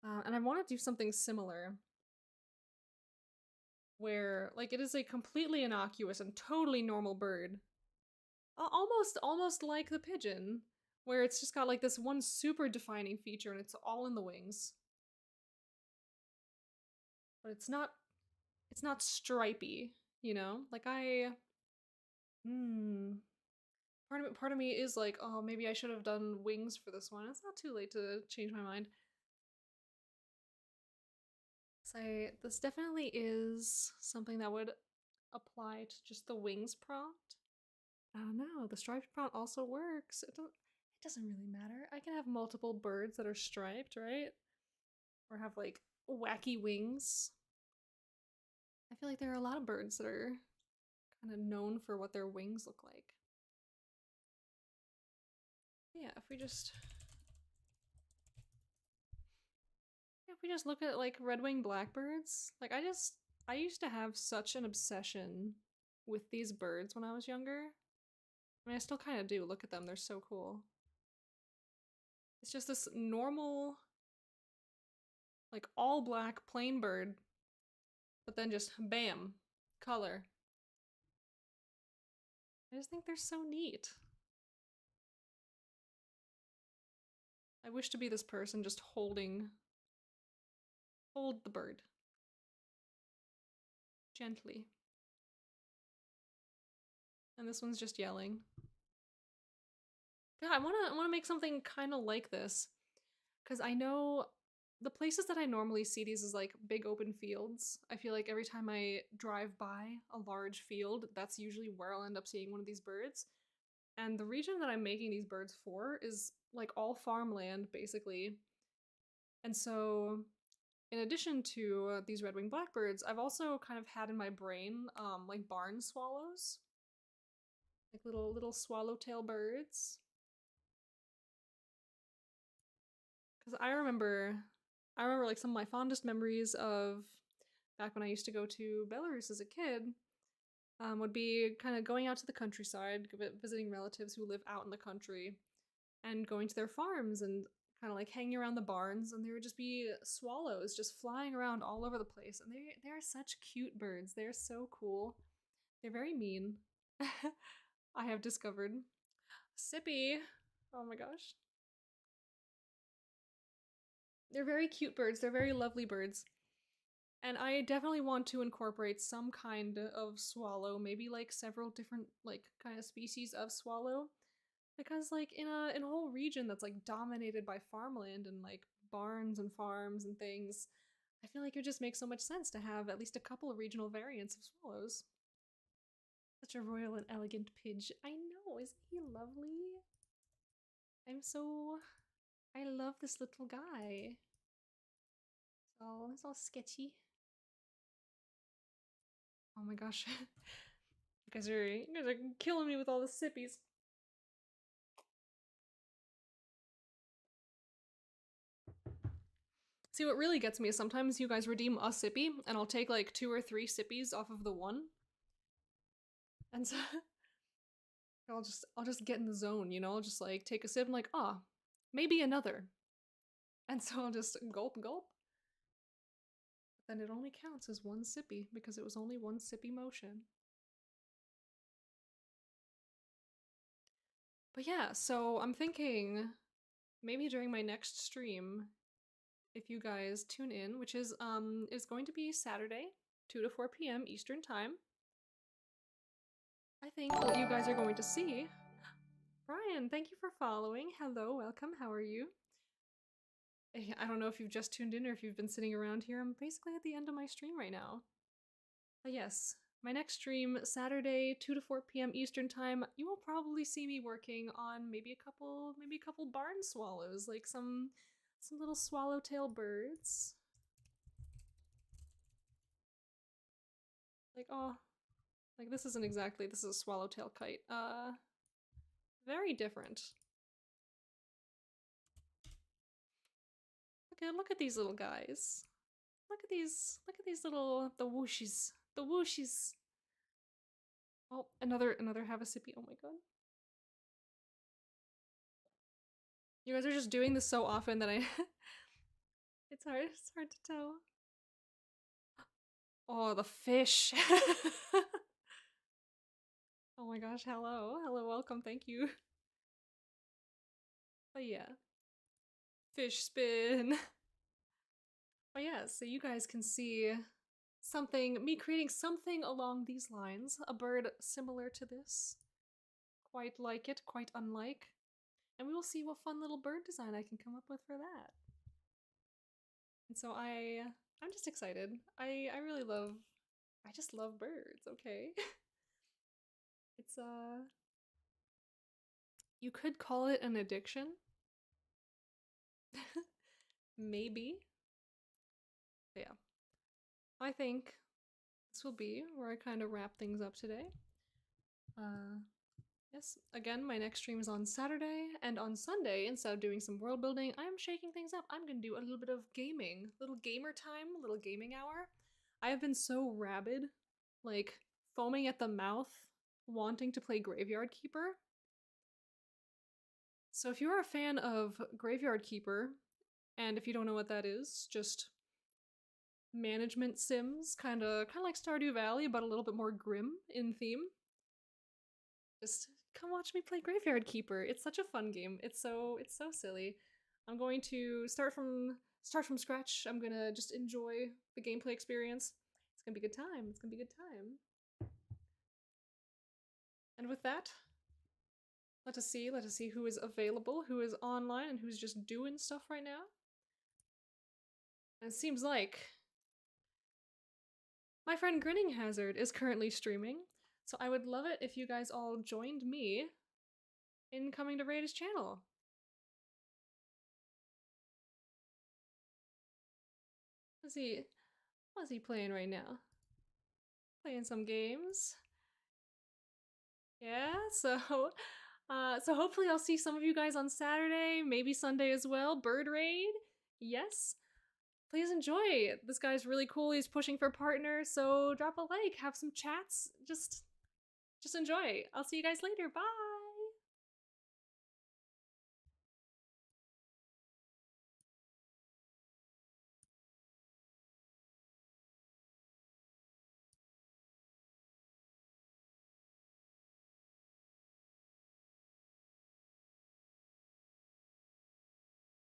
And I want to do something similar where like it is a completely innocuous and totally normal bird. Almost like the pigeon, where it's just got like this one super defining feature and it's all in the wings. But it's not stripy, you know? Like part of me is like, oh, maybe I should have done wings for this one. It's not too late to change my mind. So this definitely is something that would apply to just the wings prompt. I don't know, the striped prompt also works. It doesn't really matter. I can have multiple birds that are striped, right? Or have like wacky wings. I feel like there are a lot of birds that are kind of known for what their wings look like. Yeah, if we just look at like red-winged blackbirds, like I used to have such an obsession with these birds when I was younger. I mean, I still kind of do. Look at them, they're so cool. It's just this normal, like all black plain bird, but then just bam, color. I just think they're so neat. I wish to be this person just hold the bird. Gently. And this one's just yelling. Yeah, I wanna make something kind of like this, because I know the places that I normally see these is like big open fields. I feel like every time I drive by a large field, that's usually where I'll end up seeing one of these birds. And the region that I'm making these birds for is like all farmland, basically. And so, in addition to these red-winged blackbirds, I've also kind of had in my brain like barn swallows, like little swallowtail birds. Because I remember like some of my fondest memories of back when I used to go to Belarus as a kid, would be kind of going out to the countryside, visiting relatives who live out in the country, and going to their farms and kind of like hanging around the barns, and there would just be swallows just flying around all over the place, and they are such cute birds. They're so cool. They're very mean. I have discovered. Sippy. Oh my gosh. They're very cute birds. They're very lovely birds. And I definitely want to incorporate some kind of swallow, maybe like several different like kind of species of swallow. Because like in a whole region that's like dominated by farmland and like barns and farms and things, I feel like it just makes so much sense to have at least a couple of regional variants of swallows. Such a royal and elegant pidge. I know, isn't he lovely? I love this little guy. It's all sketchy. Oh my gosh. You guys are killing me with all the sippies. See, what really gets me is sometimes you guys redeem a sippy, and I'll take like 2 or 3 sippies off of the one. And so I'll just get in the zone, you know? I'll just like take a sip and like, ah, maybe another. And so I'll just gulp gulp. Then it only counts as 1 sippy because it was only 1 sippy motion. But yeah, so I'm thinking maybe during my next stream, if you guys tune in, which is going to be Saturday, 2 to 4 p.m. Eastern Time. I think what you guys are going to see. Brian, thank you for following. Hello, welcome. How are you? I don't know if you've just tuned in or if you've been sitting around here. I'm basically at the end of my stream right now. But yes, my next stream, Saturday, 2 to 4 p.m. Eastern Time, you will probably see me working on maybe a couple barn swallows, like some little swallowtail birds. Like, oh, like this isn't exactly, this is a swallowtail kite. Very different. Look at these little guys. Look at these little, the whooshies. The whooshies. Oh, another Havasippy. Oh my god. You guys are just doing this so often that I it's hard to tell. Oh, the fish. Oh my gosh, hello. Hello, welcome, thank you. But yeah. Fish spin. But yeah, so you guys can see me creating something along these lines. A bird similar to this. Quite like it, quite unlike. And we will see what fun little bird design I can come up with for that. And so I'm just excited. I just love birds, okay? It's you could call it an addiction. Maybe. But yeah. I think this will be where I kind of wrap things up today. Yes, again, my next stream is on Saturday, and on Sunday, instead of doing some world building, I'm shaking things up. I'm gonna do a little bit of gaming. Little gamer time, little gaming hour. I have been so rabid, like, foaming at the mouth, wanting to play Graveyard Keeper. So if you're a fan of Graveyard Keeper, and if you don't know what that is, just management sims, kind of like Stardew Valley, but a little bit more grim in theme. Just come watch me play Graveyard Keeper. It's such a fun game. It's so silly. I'm going to start from scratch. I'm gonna just enjoy the gameplay experience. It's gonna be a good time. It's gonna be a good time. And with that, let us see who is available, who is online, and who's just doing stuff right now. And it seems like my friend Grinning Hazard is currently streaming, so I would love it if you guys all joined me in coming to raid his channel. What's he playing right now? Playing some games. Yeah, so hopefully I'll see some of you guys on Saturday, maybe Sunday as well. Bird raid. Yes. Please enjoy. This guy's really cool. He's pushing for partners, so drop a like, have some chats. Just enjoy. I'll see you guys later. Bye.